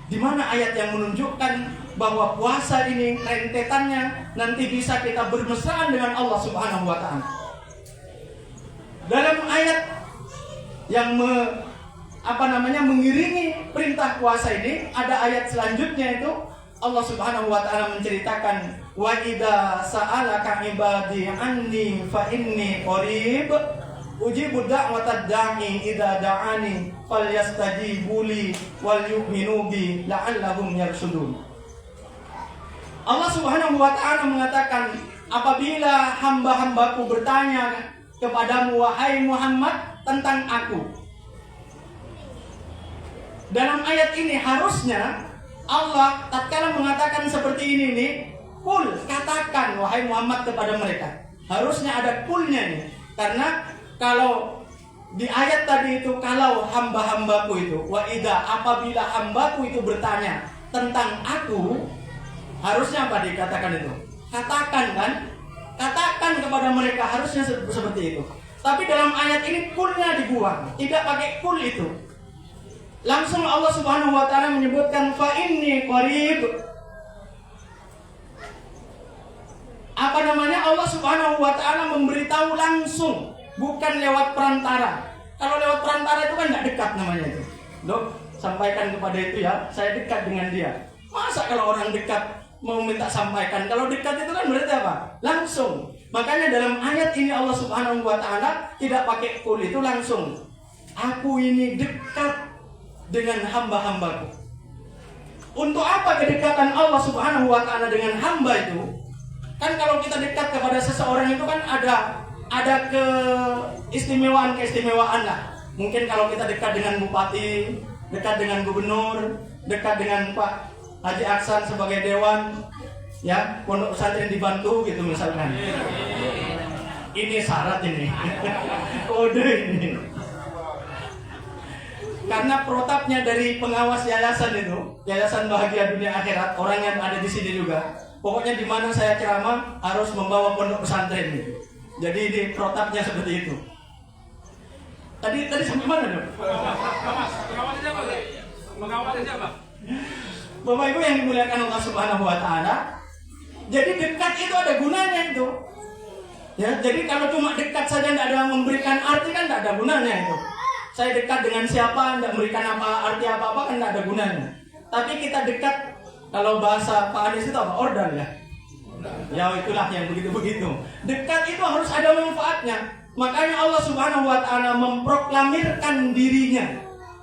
di mana ayat yang menunjukkan bahwa puasa ini rentetannya nanti bisa kita bermesraan dengan Allah Subhanahu wa taala? Dalam ayat yang mengiringi perintah puasa ini, ada ayat selanjutnya itu Allah Subhanahu wa taala menceritakan wa idza sa'alaka ibadi anni fa inni qarib ujibu da'watad da'i idza da'ani falyastajibu li wal yu'minu bi la'allahum yarshudun. Allah Subhanahu wa taala mengatakan, apabila hamba-hambaku bertanya kepadamu wahai Muhammad tentang aku. Dalam ayat ini harusnya Allah tatkala mengatakan seperti ini nih, kul, katakan wahai Muhammad kepada mereka. Harusnya ada kulnya nih. Karena kalau di ayat tadi itu, kalau hamba-hambaku itu, wa idza, apabila hambaku itu bertanya tentang aku, harusnya apa dikatakan itu? Katakan kan? Katakan kepada mereka, harusnya seperti itu. Tapi dalam ayat ini kulnya dibuang, tidak pakai kul itu. Langsung Allah Subhanahu wa taala menyebutkan fa inni qarib. Allah Subhanahu wa taala memberitahu langsung, bukan lewat perantara. Kalau lewat perantara itu kan tidak dekat namanya itu. Dok, sampaikan kepada itu ya, saya dekat dengan dia. Masa kalau orang dekat mau minta sampaikan? Kalau dekat itu kan berarti apa? Langsung. Makanya dalam ayat ini Allah Subhanahu wa taala tidak pakai kul, itu langsung. Aku ini dekat dengan hamba-hambaku. Untuk apa kedekatan Allah Subhanahu wa taala dengan hamba itu? Kan kalau kita dekat kepada seseorang itu kan ada keistimewaan lah. Mungkin kalau kita dekat dengan bupati, dekat dengan gubernur, dekat dengan Pak Haji Aksan sebagai dewan, ya pondok pesantren dibantu gitu misalkan. Ini syarat ini. Kode ini. Karena protapnya dari pengawas yayasan itu, Yayasan Bahagia Dunia Akhirat, orang yang ada di sini juga. Pokoknya di mana saya ceramah harus membawa pondok pesantren gitu. Jadi ini protapnya seperti itu. Tadi sampai mana dong? Mengawalnya siapa? Bapak Ibu yang dimuliakan Allah Subhanahu wa taala. Jadi dekat itu ada gunanya itu. Ya, jadi kalau cuma dekat saja tidak ada memberikan arti kan tidak ada gunanya itu. Saya dekat dengan siapa, tidak memberikan arti apa-apa kan tidak ada gunanya. Tapi kita dekat, kalau bahasa Pak Anies itu apa? Order ya. Ya itulah yang begitu-begitu. Dekat itu harus ada manfaatnya. Makanya Allah Subhanahu wa taala memproklamirkan dirinya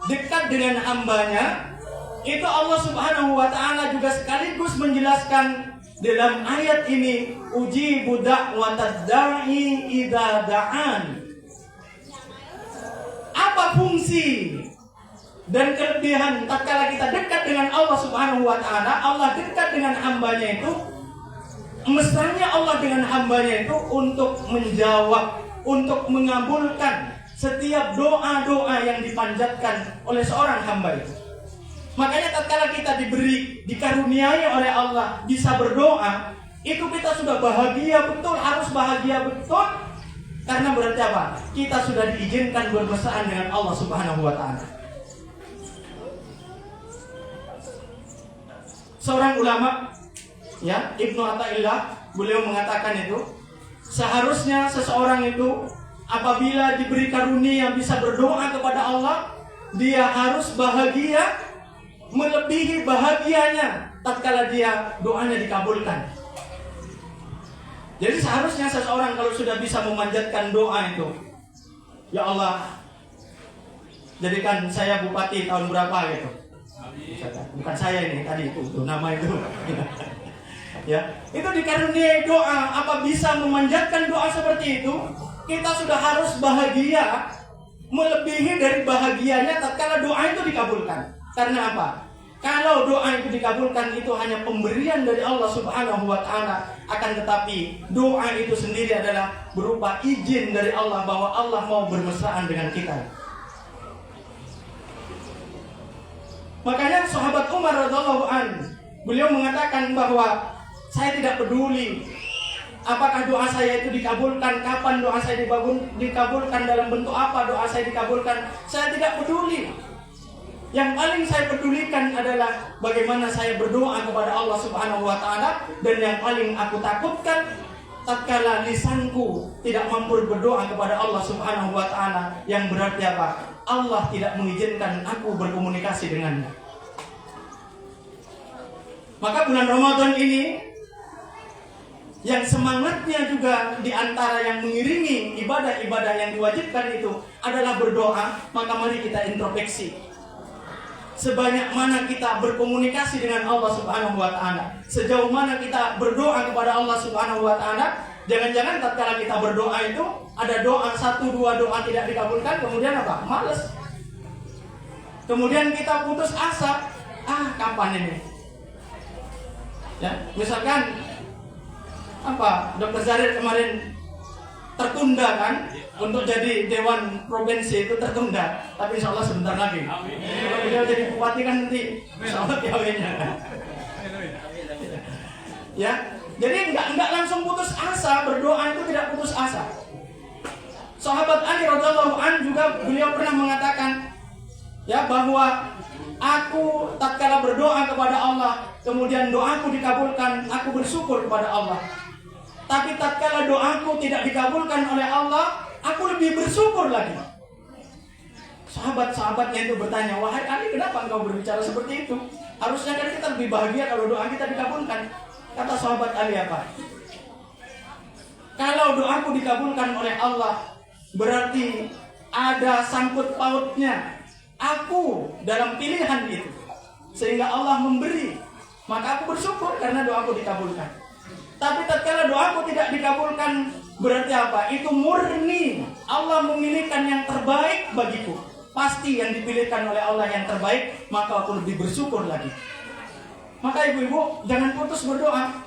dekat dengan hambanya. Itu Allah Subhanahu wa taala juga sekaligus menjelaskan dalam ayat ini, ujibu da'watad da'i idza da'an. Apa fungsi dan kelebihan tatkala kita dekat dengan Allah Subhanahu wa taala? Allah dekat dengan hambanya itu, mesranya Allah dengan hambanya itu untuk menjawab, untuk mengabulkan setiap doa-doa yang dipanjatkan oleh seorang hamba itu. Makanya tatkala kita dikaruniai oleh Allah bisa berdoa, itu kita sudah bahagia betul, harus bahagia betul. Karena berarti apa? Kita sudah diizinkan bermesraan dengan Allah Subhanahu wa taala. Seorang ulama, ya, Ibnu Athaillah, beliau mengatakan itu, seharusnya seseorang itu apabila diberi karunia bisa berdoa kepada Allah, dia harus bahagia melebihi bahagianya tatkala dia doanya dikabulkan. Jadi seharusnya seseorang kalau sudah bisa memanjatkan doa itu, ya Allah, jadikan saya bupati tahun berapa gitu. Bukan saya ini tadi itu nama itu. Ya, itu dikaruniai doa. Apa bisa memanjatkan doa seperti itu? Kita sudah harus bahagia melebihi dari bahagianya tatkala doa itu dikabulkan. Karena apa? Kalau doa itu dikabulkan itu hanya pemberian dari Allah Subhanahu wa taala, akan tetapi doa itu sendiri adalah berupa izin dari Allah bahwa Allah mau bermesraan dengan kita. Makanya sahabat Umar radhiyallahu anhu, beliau mengatakan bahwa saya tidak peduli apakah doa saya itu dikabulkan, kapan doa saya dikabulkan, dalam bentuk apa doa saya dikabulkan, saya tidak peduli. Yang paling saya pedulikan adalah bagaimana saya berdoa kepada Allah Subhanahu wa taala, dan yang paling aku takutkan tatkala lisanku tidak mampu berdoa kepada Allah Subhanahu wa taala, yang berarti apa? Allah tidak mengizinkan aku berkomunikasi dengannya. Maka bulan Ramadan ini yang semangatnya juga diantara yang mengiringi ibadah-ibadah yang diwajibkan itu adalah berdoa. Maka mari kita introspeksi. Sebanyak mana kita berkomunikasi dengan Allah Subhanahu wa taala, sejauh mana kita berdoa kepada Allah Subhanahu wa taala. Jangan-jangan tatkala kita berdoa itu ada doa 1-2 doa tidak dikabulkan, kemudian apa? Males. Kemudian kita putus asa. Kapan ini? Ya, misalkan apa? Dr. Zarir kemarin tertunda kan untuk jadi Dewan Provinsi itu tertunda, tapi insya Allah sebentar lagi. Kalau beliau jadi bupati kan nanti insya Allah piawainya. Ya, jadi enggak langsung putus asa, berdoa itu tidak putus asa. Sahabat Ali radhiyallahu anhu juga beliau pernah mengatakan ya bahwa aku tatkala berdoa kepada Allah, kemudian doaku dikabulkan, aku bersyukur kepada Allah. Tapi tatkala doaku tidak dikabulkan oleh Allah, aku lebih bersyukur lagi. Sahabat-sahabatnya itu bertanya, wahai Ali, kenapa engkau berbicara seperti itu? Harusnya kan kita lebih bahagia kalau doa kita dikabulkan. Kata sahabat Ali apa? Kalau doaku dikabulkan oleh Allah, berarti ada sangkut pautnya aku dalam pilihan itu, sehingga Allah memberi, maka aku bersyukur karena doaku dikabulkan. Tapi tatkala doaku tidak dikabulkan, berarti apa? Itu murni Allah memilihkan yang terbaik bagiku. Pasti yang dipilihkan oleh Allah yang terbaik, maka aku lebih bersyukur lagi. Maka ibu-ibu jangan putus berdoa.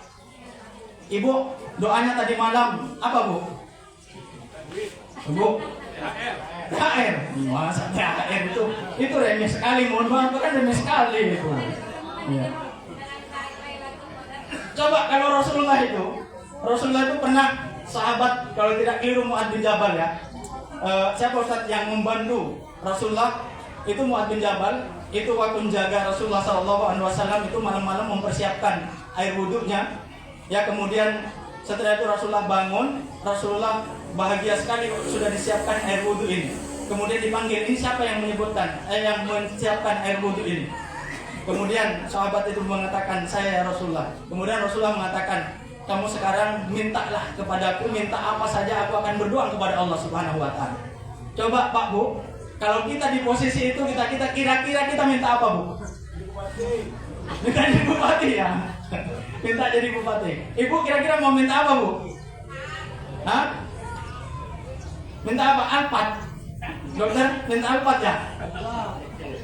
Ibu, doanya tadi malam apa, Bu? Bu? THR. Masa THR itu remeh sekali, mohon maaf, itu kan remeh sekali itu. Ya. Coba kalau Rasulullah itu pernah sahabat, kalau tidak keliru Mu'adz bin Jabal ya. Siapa Ustaz yang membantu Rasulullah? Itu Mu'adz bin Jabal. Itu waktu menjaga Rasulullah SAW itu malam-malam mempersiapkan air wudhunya. Ya, kemudian setelah itu Rasulullah bangun, Rasulullah bahagia sekali sudah disiapkan air wudhu ini. Kemudian dipanggil, ini siapa yang menyebutkan, yang menyiapkan air wudhu ini? Kemudian sahabat itu mengatakan, saya ya Rasulullah. Kemudian Rasulullah mengatakan, kamu sekarang mintalah kepadaku, minta apa saja aku akan berdoa kepada Allah Subhanahu wa Ta'ala. Coba Pak Bu, kalau kita di posisi itu, kita kira-kira kita minta apa, Bu? Minta jadi bupati ya. Minta jadi bupati. Ibu kira-kira mau minta apa, Bu? Hah? Minta apa? Alphard. Dokter, minta Alphard ya?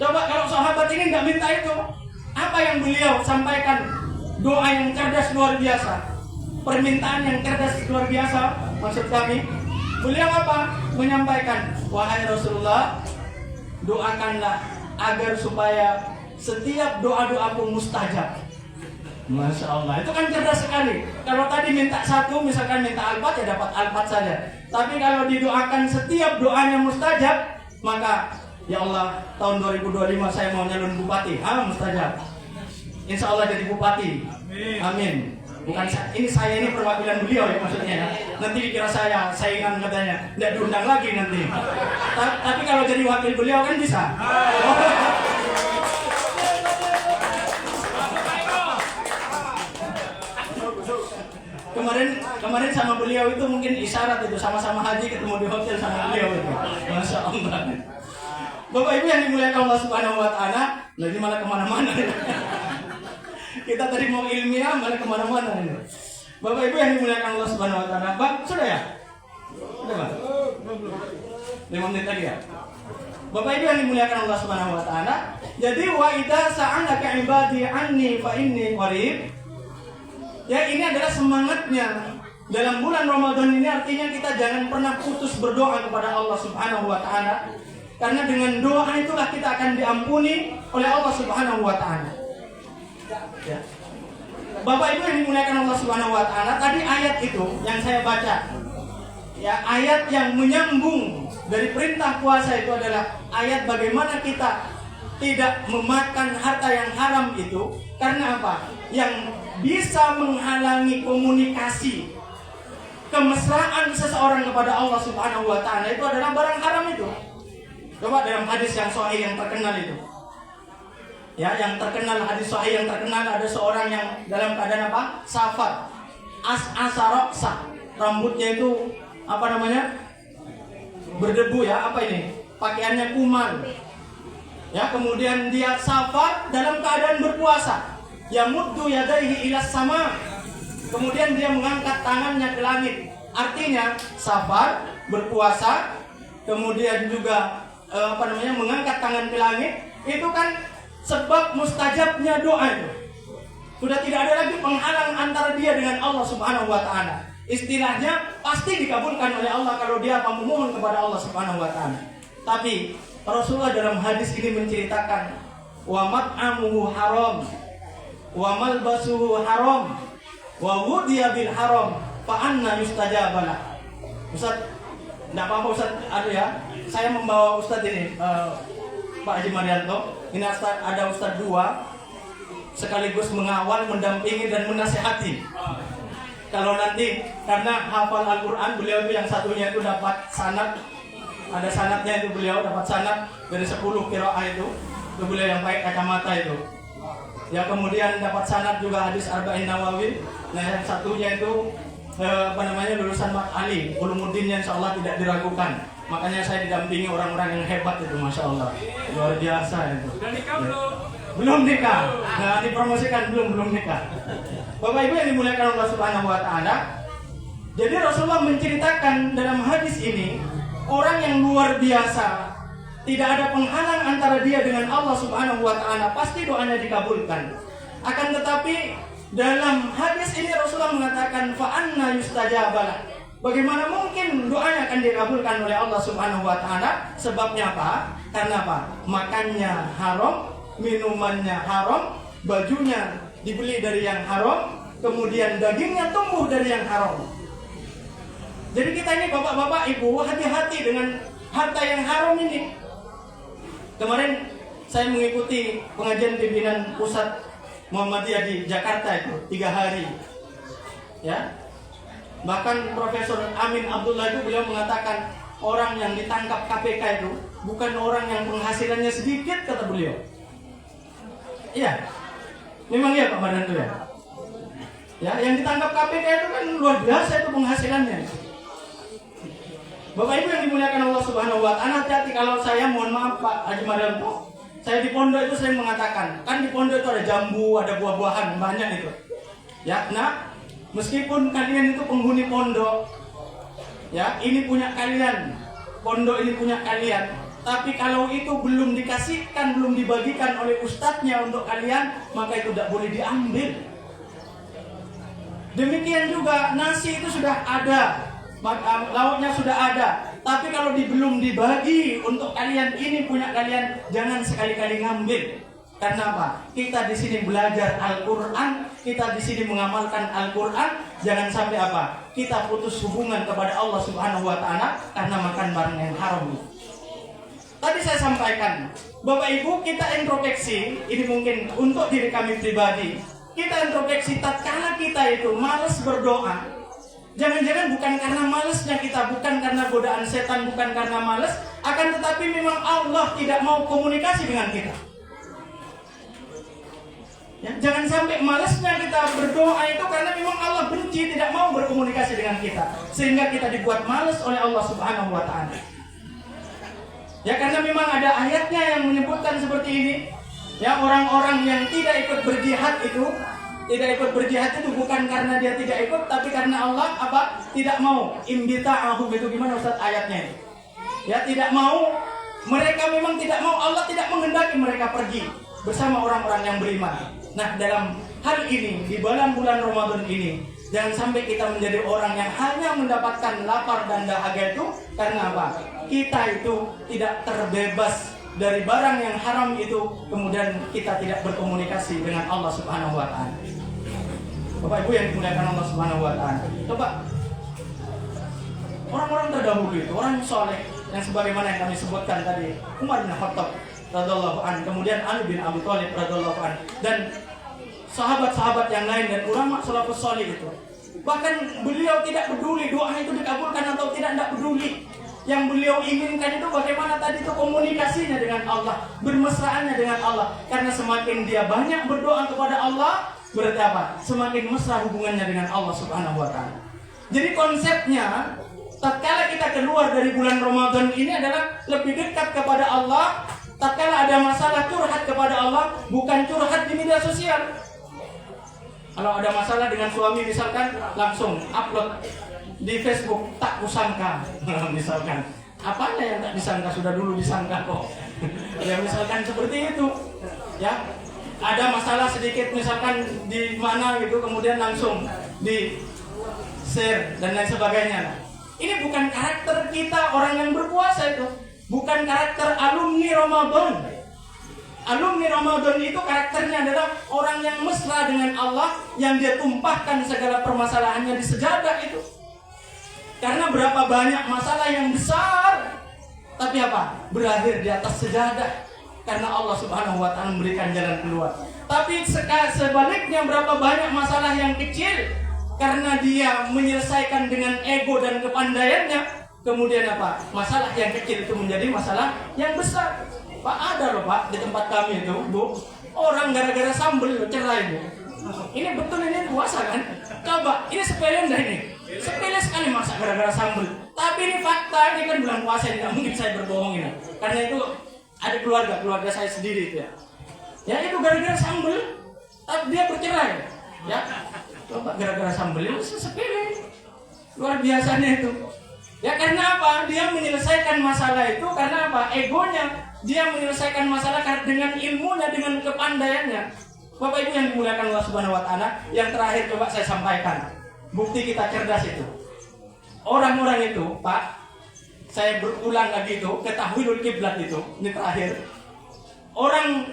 Coba kalau sahabat ini nggak minta itu, apa yang beliau sampaikan? Doa yang cerdas luar biasa, permintaan yang cerdas luar biasa. Maksud kami, beliau apa? Menyampaikan, wahai Rasulullah, doakanlah agar supaya setiap doa-doaku mustajab. Masya Allah, itu kan cerdas sekali. Kalau tadi minta satu, misalkan minta Alphard, ya dapat Alphard saja. Tapi kalau didoakan setiap doanya mustajab, maka ya Allah, tahun 2025 saya mau nyalon bupati. Mustajab. Insya Allah jadi bupati. Amin. Bukan saya ini perwakilan beliau ya maksudnya ya. Nanti dikira saya saingan katanya, tidak diundang lagi nanti. Tapi kalau jadi wakil beliau kan bisa. Kemarin sama beliau itu mungkin isyarat itu, sama-sama haji ketemu di hotel sama beliau itu. Masya Allah. Bapak Ibu yang dimuliakan Allah Subhanahu wa Ta'ala, nanti malah kemana-mana. Kita tadi mau ilmiah malah kemana-mana ini. Bapak Ibu yang dimuliakan Allah Subhanahu wa Ta'ala, Bang, sudah ya? Sudah, Bang? 5 menit lagi ya? Bapak Ibu yang dimuliakan Allah Subhanahu wa Ta'ala, jadi wa idza sa'alaka ibadi anni fa inni qarib. Ya, ini adalah semangatnya dalam bulan Ramadan ini, artinya kita jangan pernah putus berdoa kepada Allah Subhanahu wa Ta'ala. Karena dengan doa itulah kita akan diampuni oleh Allah Subhanahu wa Ta'ala. Ya. Bapak Ibu yang dimuliakan Allah Subhanahu wa Ta'ala, tadi ayat itu yang saya baca, ya, ayat yang menyambung dari perintah puasa itu adalah ayat bagaimana kita tidak memakan harta yang haram itu. Karena apa? Yang bisa menghalangi komunikasi kemesraan seseorang kepada Allah Subhanahu wa Ta'ala itu adalah barang haram itu. Coba dalam hadis yang sahih yang terkenal itu, ya, yang terkenal, hadis sahih yang terkenal, ada seorang yang dalam keadaan apa? Safar, asaroksa, rambutnya itu apa namanya? Berdebu ya, apa ini? Pakaiannya kumal. Ya, kemudian dia safar dalam keadaan berpuasa. Yamuddu yadaihi ilas sama. Kemudian dia mengangkat tangannya ke langit. Artinya safar, berpuasa, kemudian juga mengangkat tangan ke langit, itu kan sebab mustajabnya doa itu. Sudah tidak ada lagi penghalang antara dia dengan Allah Subhanahu wa Ta'ala. Istilahnya pasti dikabulkan oleh Allah kalau dia memohon kepada Allah Subhanahu wa Ta'ala. Tapi Rasulullah dalam hadis ini menceritakan, wa mat'amuhu haram, wa malbasuhu haram, wa wudiya bil haram, fa anna yustajabalah. Ustaz, tidak apa-apa Ustaz, ya, saya membawa Ustaz ini, Pak Haji Marianto. Ini ada Ustaz dua, sekaligus mengawal, mendampingi dan menasihati. Kalau nanti karena hafal Al-Quran, beliau itu yang satunya itu dapat sanad, ada sanadnya itu, beliau dapat sanad dari 10 qiraah itu beliau yang pakai kacamata itu. Ya, kemudian dapat sanad juga hadis Arba'in Nawawi. Nah, yang satunya itu lulusan Mak Ali Ulumuddin, yang insya Allah tidak diragukan. Makanya saya didampingi orang-orang yang hebat itu, Masya Allah, luar biasa itu. Sudah nikah belum? Belum nikah. Nah, dipromosikan belum nikah. Bapak Ibu yang dimuliakan Allah Subhanahu wa Ta'ala, jadi Rasulullah menceritakan dalam hadis ini, orang yang luar biasa, tidak ada penghalang antara dia dengan Allah Subhanahu wa Ta'ala, pasti doanya dikabulkan. Akan tetapi Dalam hadis ini Rasulullah mengatakan fa anna yustajabalah. Bagaimana mungkin doanya akan dikabulkan oleh Allah Subhanahu wa taala? Sebabnya apa? Karena apa? Makannya haram, minumannya haram, bajunya dibeli dari yang haram, kemudian dagingnya tumbuh dari yang haram. Jadi kita ini bapak-bapak, ibu, hati-hati dengan harta yang haram ini. Kemarin saya mengikuti pengajian pimpinan pusat Muhammadiyah di Jakarta itu 3 hari. Ya. Bahkan Profesor Amin Abdullah itu beliau mengatakan orang yang ditangkap KPK itu bukan orang yang penghasilannya sedikit, kata beliau. Iya. Memang iya Pak Mardanto ya. Ya, yang ditangkap KPK itu kan luar biasa itu penghasilannya. Bapak Ibu yang dimuliakan Allah Subhanahu wa taala, hati-hati kalau saya, mohon maaf Pak Haji Mardanto, saya di pondok itu sering mengatakan, kan di pondok itu ada jambu, ada buah-buahan, banyak itu. Ya, nah, meskipun kalian itu penghuni pondok, ya, ini punya kalian, pondok ini punya kalian, tapi kalau itu belum dikasihkan, belum dibagikan oleh ustadznya untuk kalian, maka itu tidak boleh diambil. Demikian juga nasi itu sudah ada, lauknya sudah ada, tapi kalau belum dibagi untuk kalian, ini punya kalian, jangan sekali-kali ngambil. Karena apa? Kita di sini belajar Al-Quran, kita di sini mengamalkan Al-Quran, jangan sampai apa? Kita putus hubungan kepada Allah Subhanahu wa taala karena makan barang yang haram. Tadi saya sampaikan, Bapak Ibu, kita introspeksi, ini mungkin untuk diri kami pribadi. Kita introspeksi tatkala kita itu malas berdoa. Jangan-jangan bukan karena malasnya kita, bukan karena godaan setan, bukan karena malas, akan tetapi memang Allah tidak mau komunikasi dengan kita. Ya, jangan sampai malasnya kita berdoa itu karena memang Allah benci, tidak mau berkomunikasi dengan kita, sehingga kita dibuat malas oleh Allah Subhanahu wa taala. Ya, karena memang ada ayatnya yang menyebutkan seperti ini. Ya, orang-orang yang tidak ikut berjihad itu bukan karena dia tidak ikut, tapi karena Allah apa? Tidak mau. Imbita'ahum itu gimana Ustaz ayatnya? Ya, tidak mau. Mereka memang tidak mau, Allah tidak menghendaki mereka pergi bersama orang-orang yang beriman. Nah, dalam hal ini, di bulan Ramadan ini, jangan sampai kita menjadi orang yang hanya mendapatkan lapar dan dahaga itu karena apa? Kita itu tidak terbebas dari barang yang haram itu, kemudian kita tidak berkomunikasi dengan Allah Subhanahu wa taala. Bapak Ibu yang dimuliakan Allah Subhanahu wa taala. Coba orang-orang terdahulu itu, orang soleh yang sebagaimana yang kami sebutkan tadi, Umar bin Khattab radhiyallahu anhu, kemudian Ali bin Abi Thalib radhiyallahu anhu, dan sahabat-sahabat yang lain dan ulama salafus salih itu. Bahkan beliau tidak peduli doa itu dikabulkan atau tidak peduli. Yang beliau inginkan itu bagaimana tadi itu komunikasinya dengan Allah, bermesraannya dengan Allah. Karena semakin dia banyak berdoa kepada Allah, berarti apa? Semakin mesra hubungannya dengan Allah Subhanahu wa taala. Jadi konsepnya, tatkala kita keluar dari bulan Ramadan ini adalah lebih dekat kepada Allah. Tatkala ada masalah, curhat kepada Allah, bukan curhat di media sosial. Kalau ada masalah dengan suami misalkan, langsung upload di Facebook, tak kusangka misalkan. Apanya yang tak disangka, sudah dulu disangka kok. Ya misalkan seperti itu. Ya, ada masalah sedikit misalkan di mana gitu, kemudian langsung di share dan lain sebagainya. Ini bukan karakter kita orang yang berpuasa itu, bukan karakter alumni Ramadan. Alumni Ramadan itu karakternya adalah orang yang mesra dengan Allah, yang dia tumpahkan segala permasalahannya di sejadah itu. Karena berapa banyak masalah yang besar, tapi apa? Berakhir di atas sejadah. Karena Allah Subhanahu wa taala memberikan jalan keluar. Tapi sebaliknya berapa banyak masalah yang kecil, karena dia menyelesaikan dengan ego dan kepandaiannya, kemudian apa? Masalah yang kecil itu menjadi masalah yang besar. Pak, ada loh Pak di tempat kami itu, Bu, orang gara-gara sambel cerai Bu. Ini betul, ini puasa kan? Coba, ini sepele enggak ini? Sepele sekali masa gara-gara sambel. Tapi ini fakta, ini kan bulan puasa, tidak mungkin saya berbohong ini. Karena itu ada keluarga saya sendiri itu ya. Ya itu gara-gara sambel, tapi dia bercerai. Ya, coba gara-gara sambel itu sepele, luar biasanya itu. Ya karena apa? Dia menyelesaikan masalah itu karena apa? Egonya. Dia menyelesaikan masalah dengan ilmunya, dengan kepandaiannya. Bapak Ibu yang dimuliakan Allah Subhanahu wa taala, yang terakhir coba saya sampaikan. Bukti kita cerdas itu. Orang-orang itu, Pak, saya berulang lagi itu, ketahuilul kiblat itu, ini terakhir. Orang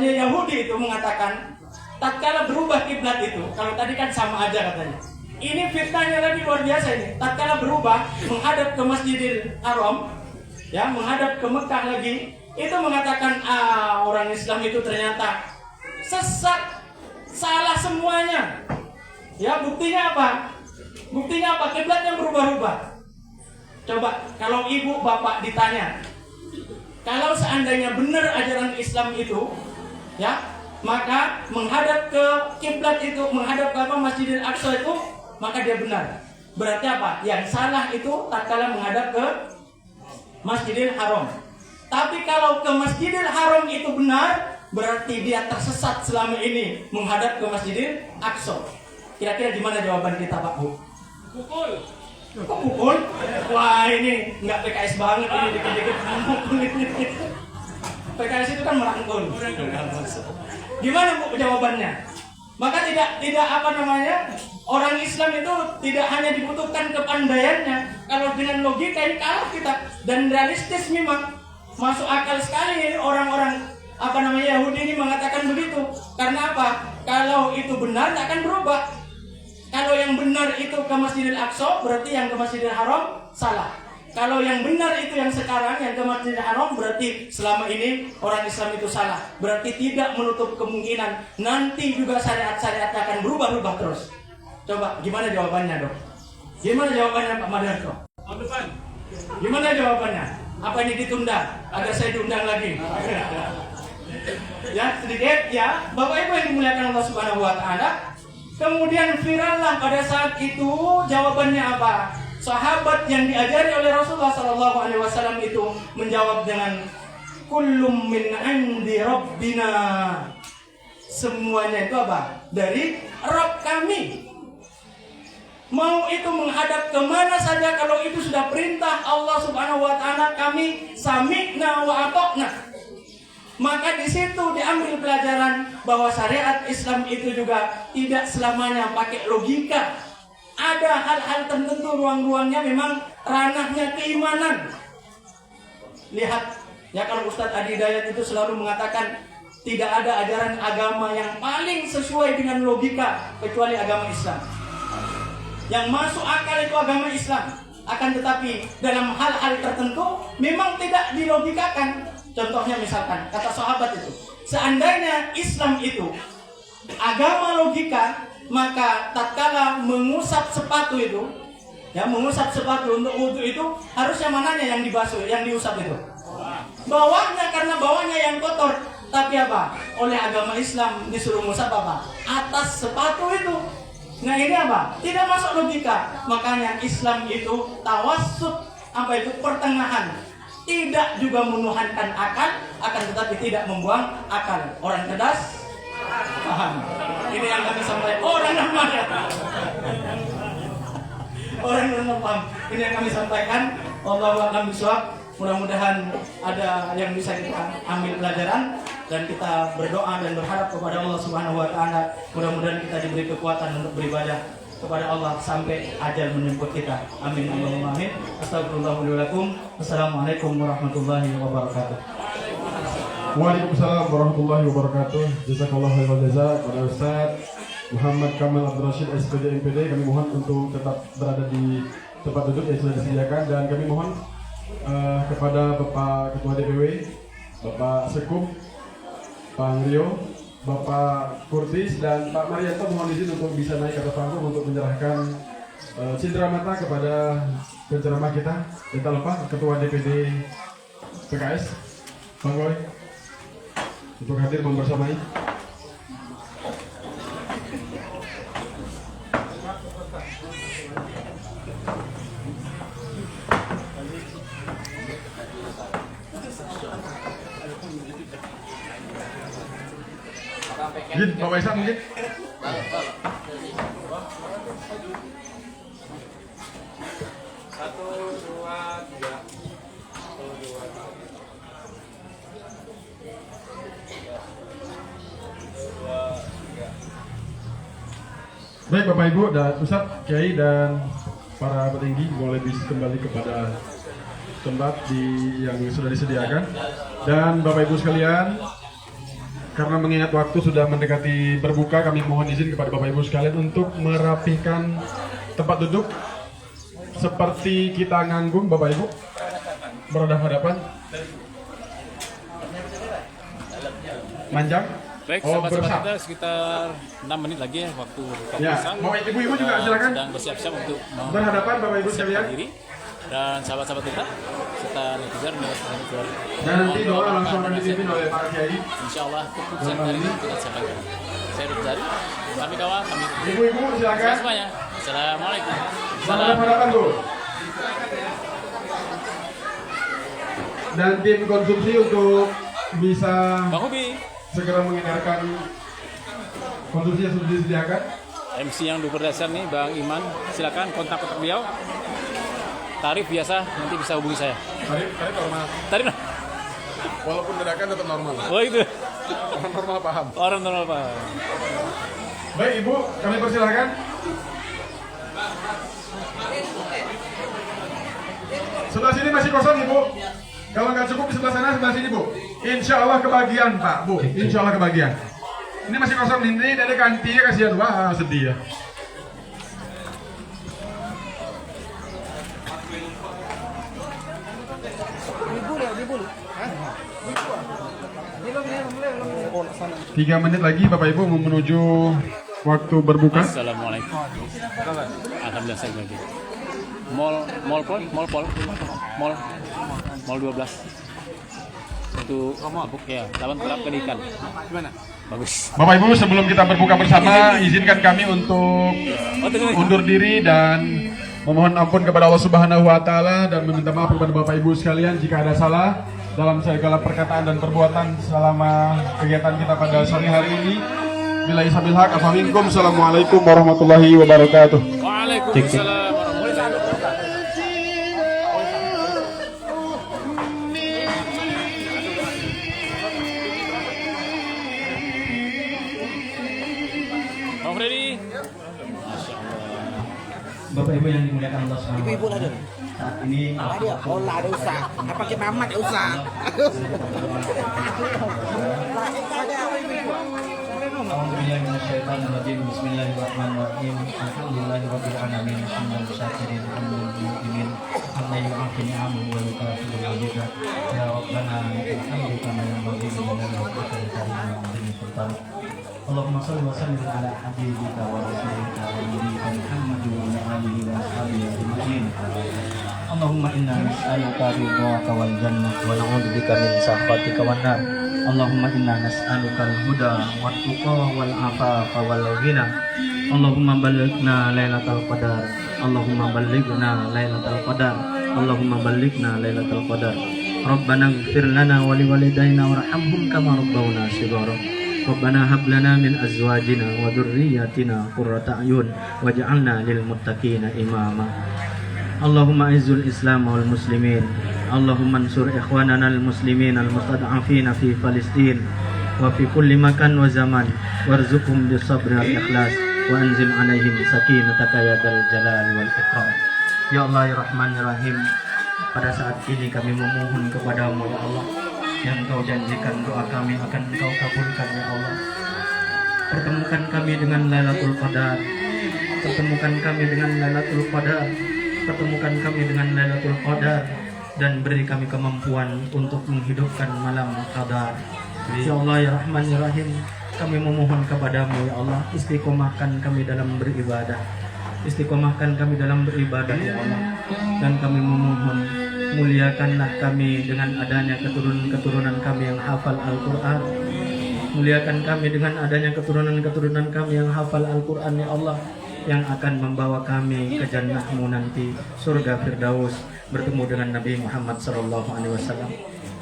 Yahudi itu mengatakan tatkala berubah kiblat itu, kalau tadi kan sama aja katanya. Ini fitnahnya lagi luar biasa ini. Tatkala berubah menghadap ke Masjidil Haram, ya, menghadap ke Mekah lagi, itu mengatakan orang Islam itu ternyata sesat, salah semuanya. Ya, buktinya apa? Buktinya apa? Kiblat yang berubah-ubah. Coba kalau ibu bapak ditanya, kalau seandainya benar ajaran Islam itu, ya, maka menghadap ke kiblat itu, menghadap ke Masjidil Aqsa itu, maka dia benar. Berarti apa? Yang salah itu tatkala menghadap ke Masjidil Haram. Tapi kalau ke Masjidil Haram itu benar, berarti dia tersesat selama ini menghadap ke Masjidil Aqsa. Kira-kira gimana jawaban kita, Pak Bu? Pukul. Kok pukul? Wah, ini nggak PKS banget ini, dikit-dikit pukul ini. PKS itu kan merangkul. Gimana Bu jawabannya? Maka tidak orang Islam itu tidak hanya dibutuhkan kepandaiannya. Kalau dengan logika ini kalah kita, dan realistis memang masuk akal sekali ini orang-orang Yahudi ini mengatakan begitu. Karena apa? Kalau itu benar tidak akan berubah. Kalau yang benar itu ke Masjidil Aqsa, berarti yang ke Masjidil Haram salah. Kalau yang benar itu yang sekarang, yang ke Masjidil Haram, berarti selama ini orang Islam itu salah. Berarti tidak menutup kemungkinan nanti juga syariat-syariatnya akan berubah-ubah terus. Coba, gimana jawabannya, Dok? Gimana jawabannya, Pak Madarto? Gimana jawabannya? Apa ini ditunda? Agar saya diundang lagi? Ya, sedikit ya. Bapak Ibu yang dimuliakan Allah Subhanahu wa taala. Kemudian virallah pada saat itu, jawabannya apa? Sahabat yang diajari oleh Rasulullah SAW itu menjawab dengan kullum min indi rabbina. Semuanya itu apa? Dari Rabb kami. Mau itu menghadap kemana saja, kalau itu sudah perintah Allah Subhanahu wa taala, kami sami'na wa ata'na. Maka di situ diambil pelajaran bahwa syariat Islam itu juga tidak selamanya pakai logika. Ada hal-hal tertentu ruang-ruangnya memang ranahnya keimanan. Lihat ya, kalau Ustadz Adi Hidayat itu selalu mengatakan tidak ada ajaran agama yang paling sesuai dengan logika kecuali agama Islam. Yang masuk akal itu agama Islam. Akan tetapi dalam hal-hal tertentu memang tidak dilogikakan. Contohnya misalkan, kata sahabat itu, seandainya Islam itu agama logika, maka tatkala mengusap sepatu itu, ya, mengusap sepatu untuk wudu itu, harusnya mananya yang dibasuh, yang diusap itu? Bawahnya, karena bawahnya yang kotor. Tapi apa? Oleh agama Islam disuruh ngusap apa? Atas sepatu itu. Nah ini apa? Tidak masuk logika. Makanya Islam itu tawassut, apa itu? Pertengahan. Tidak juga menuhankan akal, akan tetapi tidak membuang akal. Orang cerdas paham. Ini yang kami sampaikan. Orang yang mana? Orang yang paham. Ini yang kami sampaikan. Wallahu a'lam bishawab. Mudah-mudahan ada yang bisa kita ambil pelajaran, dan kita berdoa dan berharap kepada Allah Subhanahu wa taala, mudah-mudahan kita diberi kekuatan untuk beribadah kepada Allah sampai ajal menjemput kita. Amin Allahumma amin. Astagfirullahaladzim. Assalamualaikum warahmatullahi wabarakatuh. Waalaikumsalam warahmatullahi wabarakatuh. Jazakallahu khairan jazaa kepada Ustaz Muhammad Kamal Abdul Rashid SPD MPD. Kami mohon untuk tetap berada di tempat duduk yang sudah disediakan, dan kami mohon kepada Bapak Ketua DPW, Bapak Sekup, Pak Rio, Bapak Kurtis, dan Pak Marianto mohon izin untuk bisa naik ke atas panggung untuk menyerahkan cindera mata kepada penceramah kita. Dan tak lupa Ketua DPD PKS, Bang Roy, untuk hadir membersamai. Mungkin Pak Faisal mungkin. Satu, dua, tiga. Satu, dua, tiga. Baik Bapak Ibu dan Ustaz, Kiai dan para petinggi boleh kembali kepada tempat yang sudah disediakan. Dan Bapak Ibu sekalian, karena mengingat waktu sudah mendekati berbuka, kami mohon izin kepada Bapak Ibu sekalian untuk merapikan tempat duduk seperti kita nganggung. Bapak Ibu berhadapan-hadapan, manjang. Baik, Oh, sahabat-sahabat bersama. kita sekitar 6 menit lagi ya waktu buka Ya, puasa. mau ibu-ibu juga silakan. Sedang bersiap-siap untuk Berhadapan Bapak Ibu sekalian. diri. Dan sahabat-sahabat kita serta netizen Dan nanti doa langsung akan dipimpin oleh Pak Kiai. insya Allah keputusan hari ini kita sampaikan. Saya Dr. Zari, kami kawan, kami Ibu-ibu silakan. semuanya. Assalamualaikum. Berhadapan Bu. Dan tim konsumsi untuk bisa Bang Hobi, segera mengedarkan konsumsi yang sudah disediakan. MC yang berdasar nih Bang Iman, silakan kontak beliau. Tarif biasa, nanti bisa hubungi saya. Tarif normal. Tarif Walaupun dadakan tetap normal. oh itu Orang normal paham. orang normal Pak. Baik Ibu, kami persilahkan. Sebelah sini masih kosong Ibu. Kalau nggak cukup di sebelah sana, sebelah sini Bu. Insya Allah kebagian Pak Bu. Insya Allah kebagian. Ini masih kosong ini, dari ganti ya, kasihan. Wah sedih ya. Tiga menit lagi Bapak Ibu mau menuju waktu berbuka. Assalamualaikum. Alhamdulillah saya lagi. Mall 12. Untuk abuk ya, lawan kerap ikan. Gimana? Bagus. Bapak Ibu sebelum kita berbuka bersama, izinkan kami untuk undur diri dan memohon ampun kepada Allah Subhanahu wa taala dan meminta maaf kepada Bapak Ibu sekalian jika ada salah dalam segala perkataan dan perbuatan selama kegiatan kita pada sore hari ini. Billahi sabil haq, afa minkum. Assalamualaikum warahmatullahi wabarakatuh. Waalaikumsalam warahmatullahi wabarakatuh. Bang Freddy. Masya Allah. Bapak Ibu yang dimuliakan Allah SWT. Saat ini Oh lah ada usah. Apa pakai mamat ada usah. Alhamdulillahirrahmanirrahim. Bismillahirrahmanirrahim. Alhamdulillahirabbil alamin. Hamdan syakirin hamdan mu'minin. Hamdan yu'afi ni'amahu wa yukafiru majidah. Ya Rabbana alhamdu kama yanbaghi li jalali wajhika wa azimi sultanik. Allahumma shalli wa sallim ala habibika wa rasulika wa nabiyyika Muhammadin wa ala alihi wa ashabihi ajma'in. Allahumma inna nas'aluka ridhaka wal jannah wa na'udzubika min sakhatika wan nar. Allahumma inna nas'aluka al-huda wat tuqa wal afafa wal ghina. Allahumma ballighna lailatal qadar. Allahumma ballighna lailatal qadar. Allahumma ballighna lailatal qadar. Rabbana ighfir lana wa liwalidayna warhamhum kama rabbawna shighara. Rabbana hab lana min azwajina wa dhurriyyatina qurrata a'yun waj'alna lil muttaqina imama. Allahumma izzul Islam wal muslimin. Allahumma ansur ikhwanana al muslimin al mustad'afina fi Palestin wa fi kulli makan wa zaman warzuqhum bis sabri wal ikhlas wa anzil alaihim sakinataka ya dzal jalali wal ikram. Ya Allah ya Rahman ya Rahim, pada saat ini kami memohon kepadamu ya Allah, yang Kau janjikan doa kami akan Kau kabulkan ya Allah. Pertemukan kami dengan Lailatul Qadar. Pertemukan kami dengan Lailatul Qadar. Pertemukan kami dengan Lailatul Qadar dan beri kami kemampuan untuk menghidupkan malam Qadar. Ya Allah ya Rahman ya Rahim, kami memohon kepadamu ya Allah, istiqomahkan kami dalam beribadah. Istiqomahkan kami dalam beribadah ya Allah. Dan kami memohon, muliakanlah kami dengan adanya keturunan-keturunan kami yang hafal Al-Quran. Muliakan kami dengan adanya keturunan-keturunan kami yang hafal Al-Quran ya Allah, yang akan membawa kami ke jannah-Mu nanti, surga Firdaus, bertemu dengan Nabi Muhammad SAW.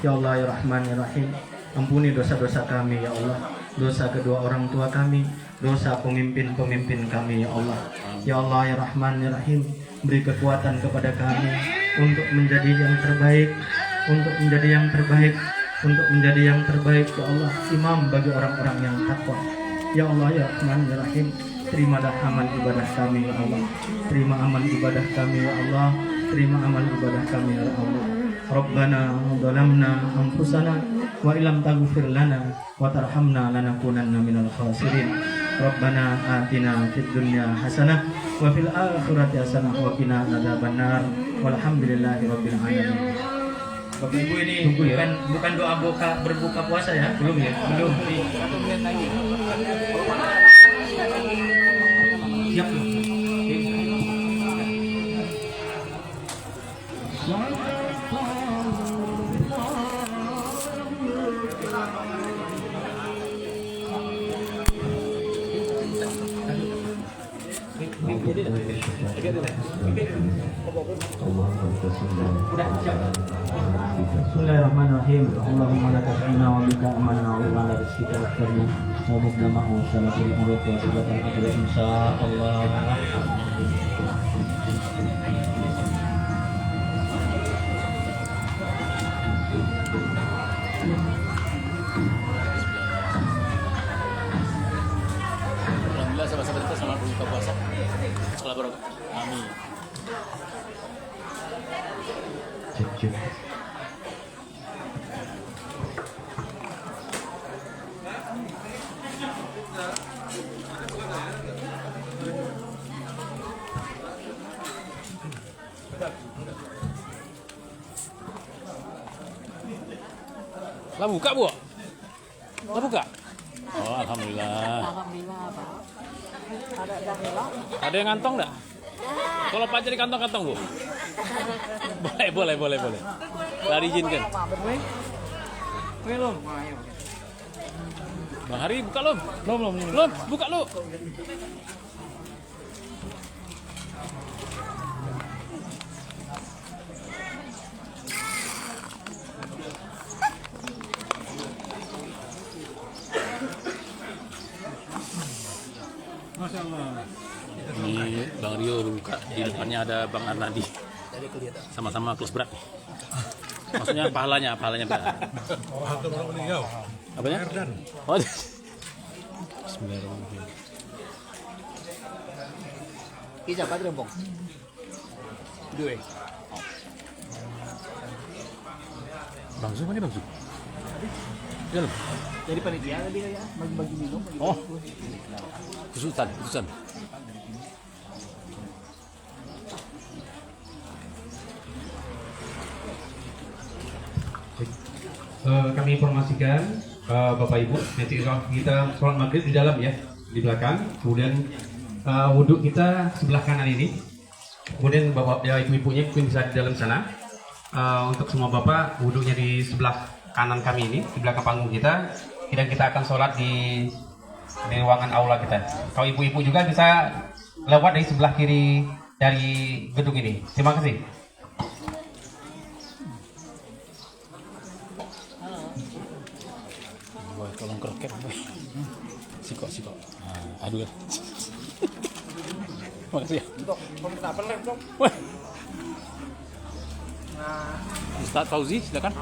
Ya Allah ya Rahman ya Rahim, ampuni dosa-dosa kami ya Allah, dosa kedua orang tua kami, dosa pemimpin-pemimpin kami ya Allah. Ya Allah ya Rahman ya Rahim, beri kekuatan kepada kami untuk menjadi yang terbaik, untuk menjadi yang terbaik, untuk menjadi yang terbaik ya Allah, imam bagi orang-orang yang takwa. Ya Allah ya Rahman ya Rahim, terimalah amal ibadah kami ya Allah. Terima amal ibadah kami ya Allah. Terima amal ibadah kami ya Allah. Rabbana zalamna anfusana wa illam taghfir lana wa tarhamna lanakunanna minal khasirin. Rabbana atina fid dunya hasanah wa fil akhirati hasanah wa qina adzabannar. Walhamdulillahi rabbil alamin. Bapak Ibu ini tunggu ya. Bukan doa berbuka puasa ya? Belum ya? Belum. 1 menit lagi. Siap. Bismillahirrahmanirrahim. Allahumma laka sa'ina wa bika amanna wa ala rizqika waftarna wa bika ma'u salatul urut wa salatul akhirat insyaallah. Alhamdulillah sahabat-sahabat kita selamat berbuka puasa. Salam barokah. Amin. Cek. Lah buka, Bu? Lah buka? Oh, alhamdulillah. Alhamdulillah, Pak. Ada yang Ada yang ngantong enggak? Kalau Pak jadi kantong-kantong, Bu. Boleh. Lah diizinkan. Belum. Bang Hari buka lom. Belum, buka lu. Ini Bang Rio buka, di depannya ada Bang Arnadi. Sama-sama kelas berat. Maksudnya pahalanya berat. Apanya? Oh, Bismillahirrahmanirrahim. Kita Pak Rembong. Dua. Bang Zu mana Bang Zu? Jalan. Jadi panitia tadi ya, bagi-bagi minum. Oh. Kesulitan. Kami informasikan Bapak Ibu, nanti kita sholat maghrib di dalam ya, di belakang. Kemudian wudhu kita sebelah kanan ini. Kemudian bapak ya ibu-ibunya mungkin bisa di dalam sana. Untuk semua bapak, wudhunya di sebelah kanan kami ini, di belakang panggung kita. Dan kita akan sholat di ruangan aula kita. Kalau ibu-ibu juga bisa lewat dari sebelah kiri dari gedung ini. Terima kasih. Boy, tolong kroket, boy. Sikok. Aduh. Makasih ya. Dok, pemerintah pelan, Dok. Wah. Ustadz Fauzi, silakan.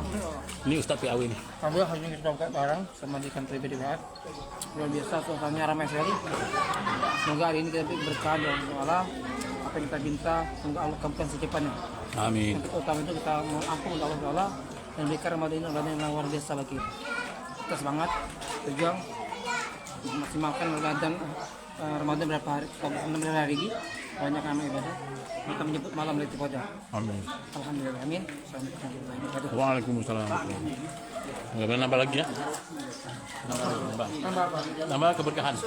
Ini Ustadz PAW ini. Alhamdulillah hari ini kita buka bareng sama di kantor BDWR. Luar biasa, suasananya ramai sekali. Semoga hari ini kita berkah dari Allah. Apa yang kita minta, semoga Allah kabulkan secepatnya. Amin. Untuk utama itu kita mohon ampun untuk Allah Taala dan berikan Ramadan ini Ramadan yang luar biasa bagi kita. Kita semangat, berjuang, maksimalkan Ramadan berapa hari? 6 hari ini banyak amal ibadah. Kita menyebut malam Lailatul Qadar. Amin. Alhamdulillah, amin. Assalamualaikum warahmatullahi wabarakatuh. Waalaikumsalam. Nggak boleh nambah lagi ya? Nambah keberkahan.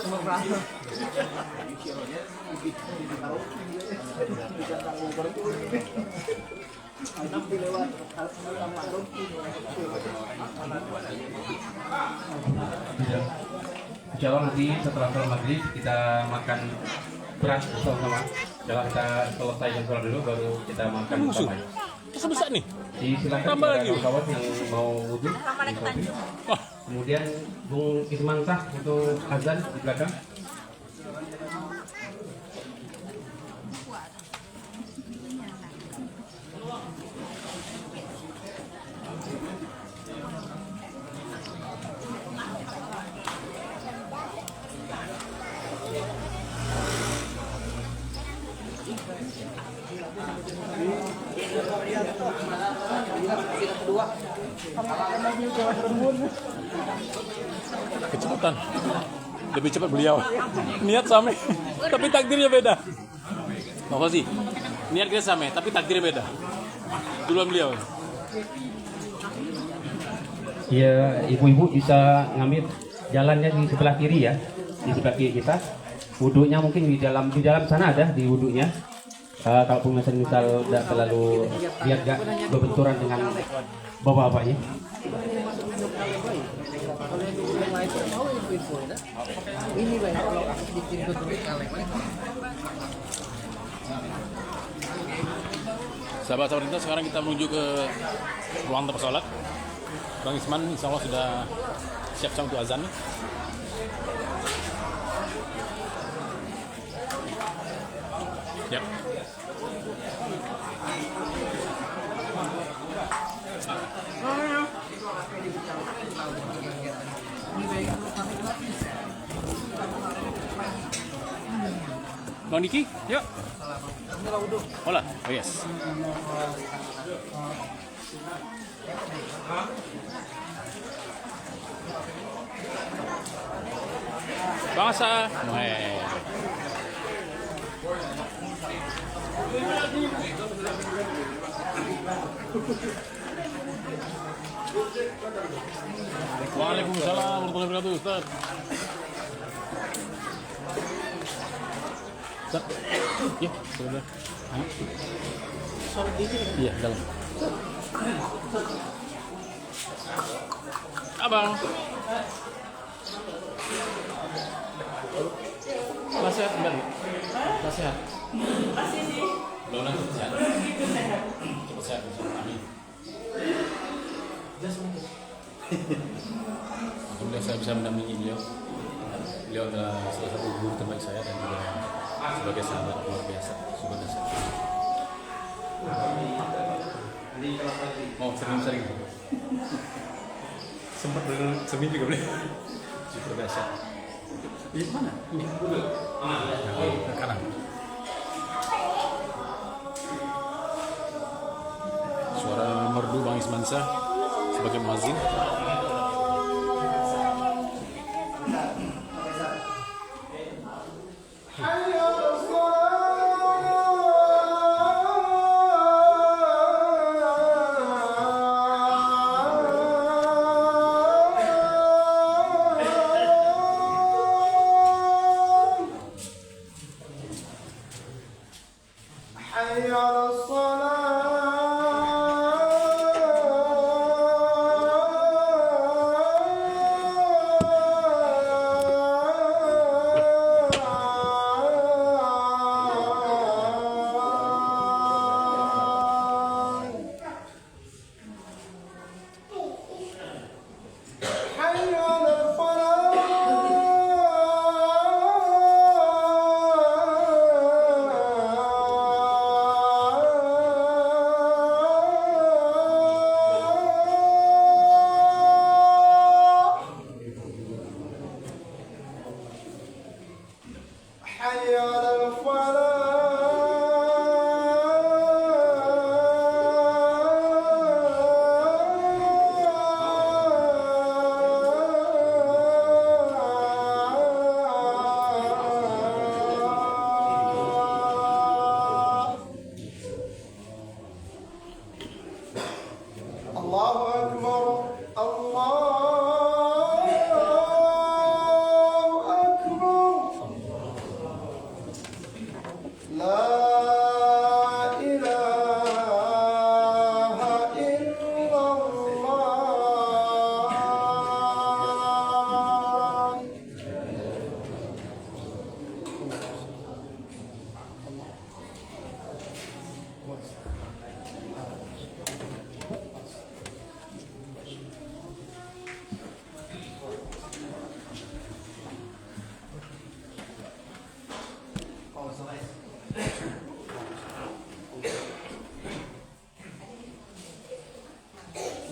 Insya Allah nanti setelah sholat maghrib kita makan beras bersama-sama. Setelah kita selesai sholat dulu baru kita makan bersama. Besar nih. Silakan Tambah lagi. kawan yang mau wudhu. Wah, Kemudian Bung Ismansah untuk azan di belakang. kita kedua. Kecepatan. Lebih cepat beliau. Niat sama, tapi takdirnya beda. Pak Fauzi, niat kita sama, tapi takdirnya beda. Duluan beliau. Ya, ibu-ibu bisa ngambil jalannya di sebelah kiri ya, di sebelah kiri kita. Wudhunya mungkin di dalam sana ada di wudhunya. Kalaupun misal tidak terlalu biar gak berbenturan dengan bapak-bapaknya. Ini banyak kalau bikin tutup kaleng. Sahabat-sahabat kita, sekarang kita menuju ke ruang tempat sholat. Bang Isman insya Allah sudah siap-siap untuk azan nih. Yap. Bang Diki, yuk. Hola, oh yes. Bangsa. Waalaikumsalam warahmatullahi wabarakatuh, Ustaz. Ustaz. Ya, sudah. Iya, dalam. Abang. Sehat kembali. Sehat. Masih sih. Belum sehat. Cepat sehat. Amin. Alhamdulillah saya bisa mendampingi beliau. Beliau adalah salah satu guru terbaik saya dan juga sebagai sahabat luar biasa. Super biasa. Mau sering-sering. Sempat seminggu juga boleh. Super biasa. Di mana? Ini. Ke kanan. Suara merdu Bang Ismansyah sebagai muazzin.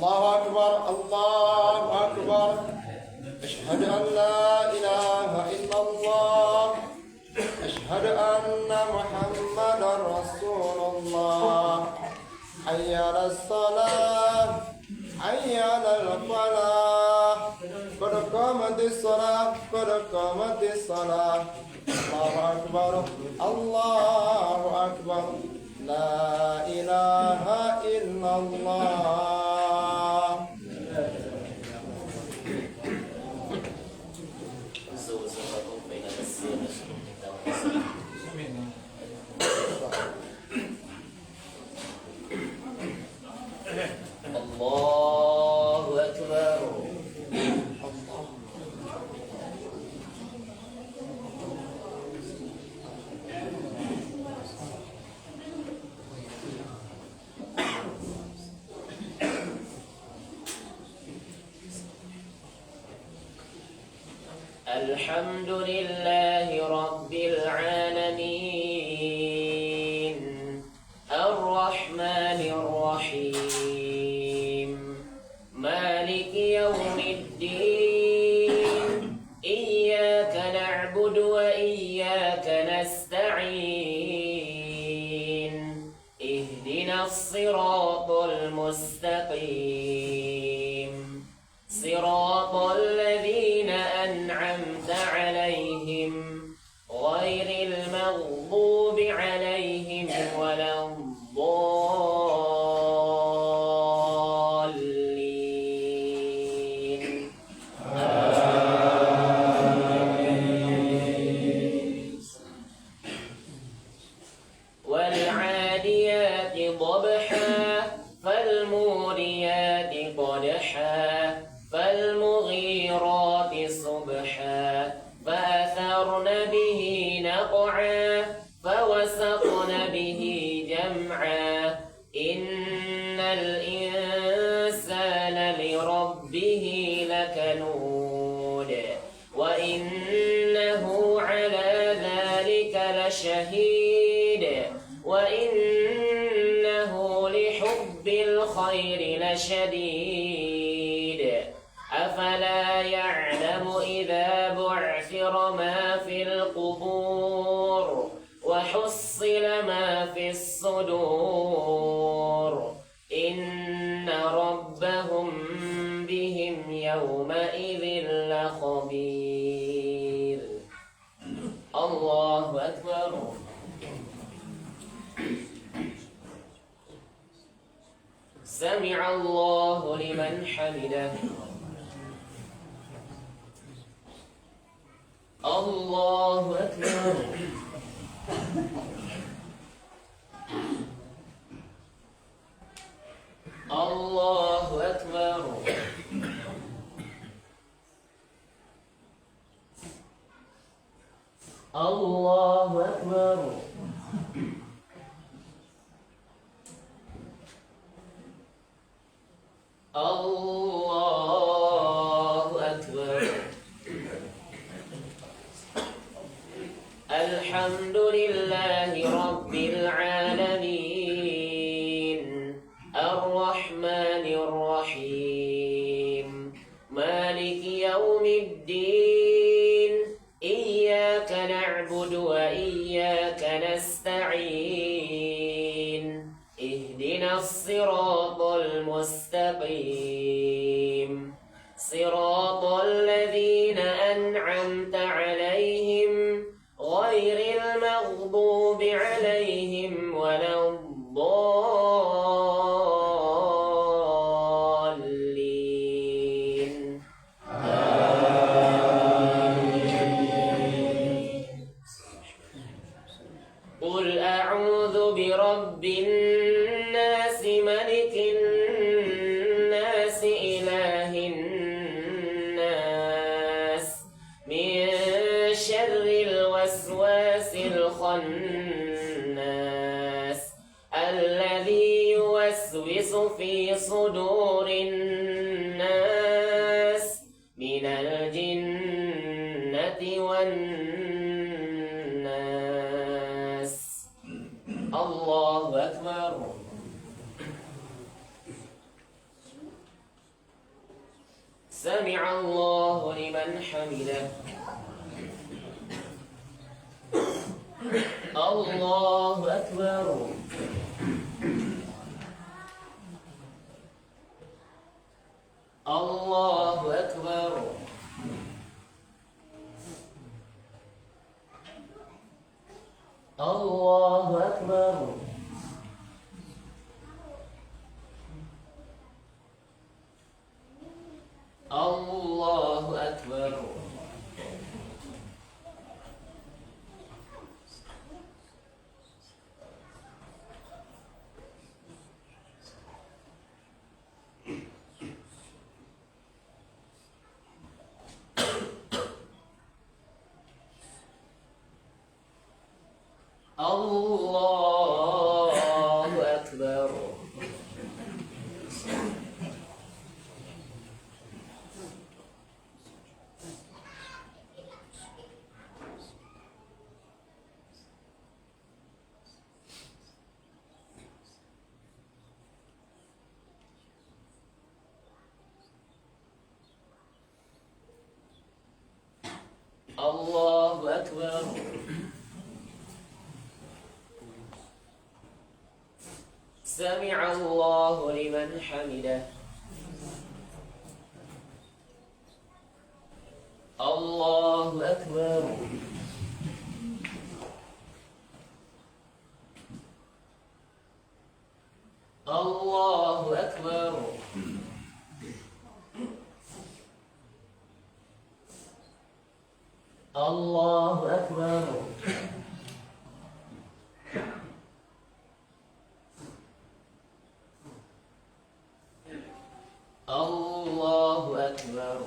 الله أكبر الله أكبر أشهد أن لا إله إلا الله أشهد أن محمدا رسول الله حي على الصلاة الصلاة قد قامت الصلاة الله أكبر الله أكبر لا إله إلا الله. الله أكبر. الحمد لله رب العالمين الرحمن الرحيم مالك يوم الدين إياك نعبد وإياك نستعين اهدنا الصراط المستقيم صراط الذين أنعمت عليهم غير المغضوب عليهم ولا الضالين. والعاديات ضبحا فالموريات قدحا فالمغيرات صبحا فأثرن به نقعا فوسطن به جمعا إن الإنسان لربه لكنود وإنه على ذلك لشهيد وإنه لحب الخير لشديد أفلا يعلم إذا بعثر ما في القبور وحصل ما في الصدور إن ربهم بهم يومئذ لخبير. الله أكبر. سمع الله لمن حمده. الله أكبر. الله أكبر. الله أكبر. الله أكبر. الحمد لله رب العالمين الرحمن الرحيم مالك يوم الدين إياك نعبد وإياك نستعين اهدنا الصراط المستقيم صراط الذين أنعمت عليهم غير المغضوب عليهم ولا الضالين. قل أعوذ برب الناس ملك الناس إله الناس من شر الوسواس الخناس الذي يوسوس في صدور الناس من الجنة والناس. الله أكبر. سمع الله لمن حمده. الله أكبر. الله أكبر. Allahu Akbar. Sami'allahu liman hamidah. Allahu Akbar. Allahu Akbar. Allahu Akbar. Allahu Akbar.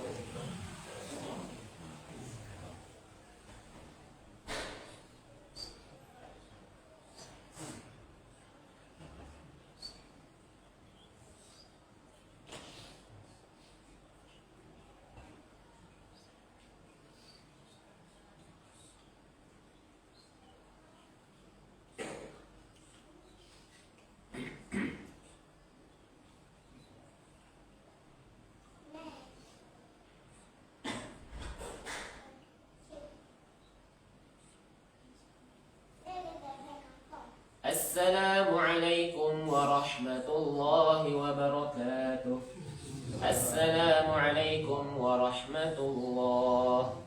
السلام عليكم ورحمة الله وبركاته. السلام عليكم ورحمة الله.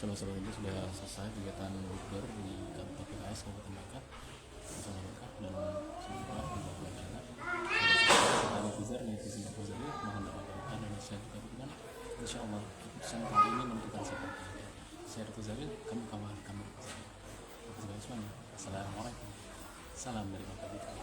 Saudara-saudara ini sudah selesai kegiatan bukber di kantor PKS Kabupaten Bangka. Insyaallah berkah dan semoga berbahagia. Netizen mohon doa berkah dan saya juga berikan. Insyaallah keputusan kali ini menentukan siapa. Saya Dr. Zaril, kami kawan kami. Assalamualaikum. Salam dari Bapak Ibu.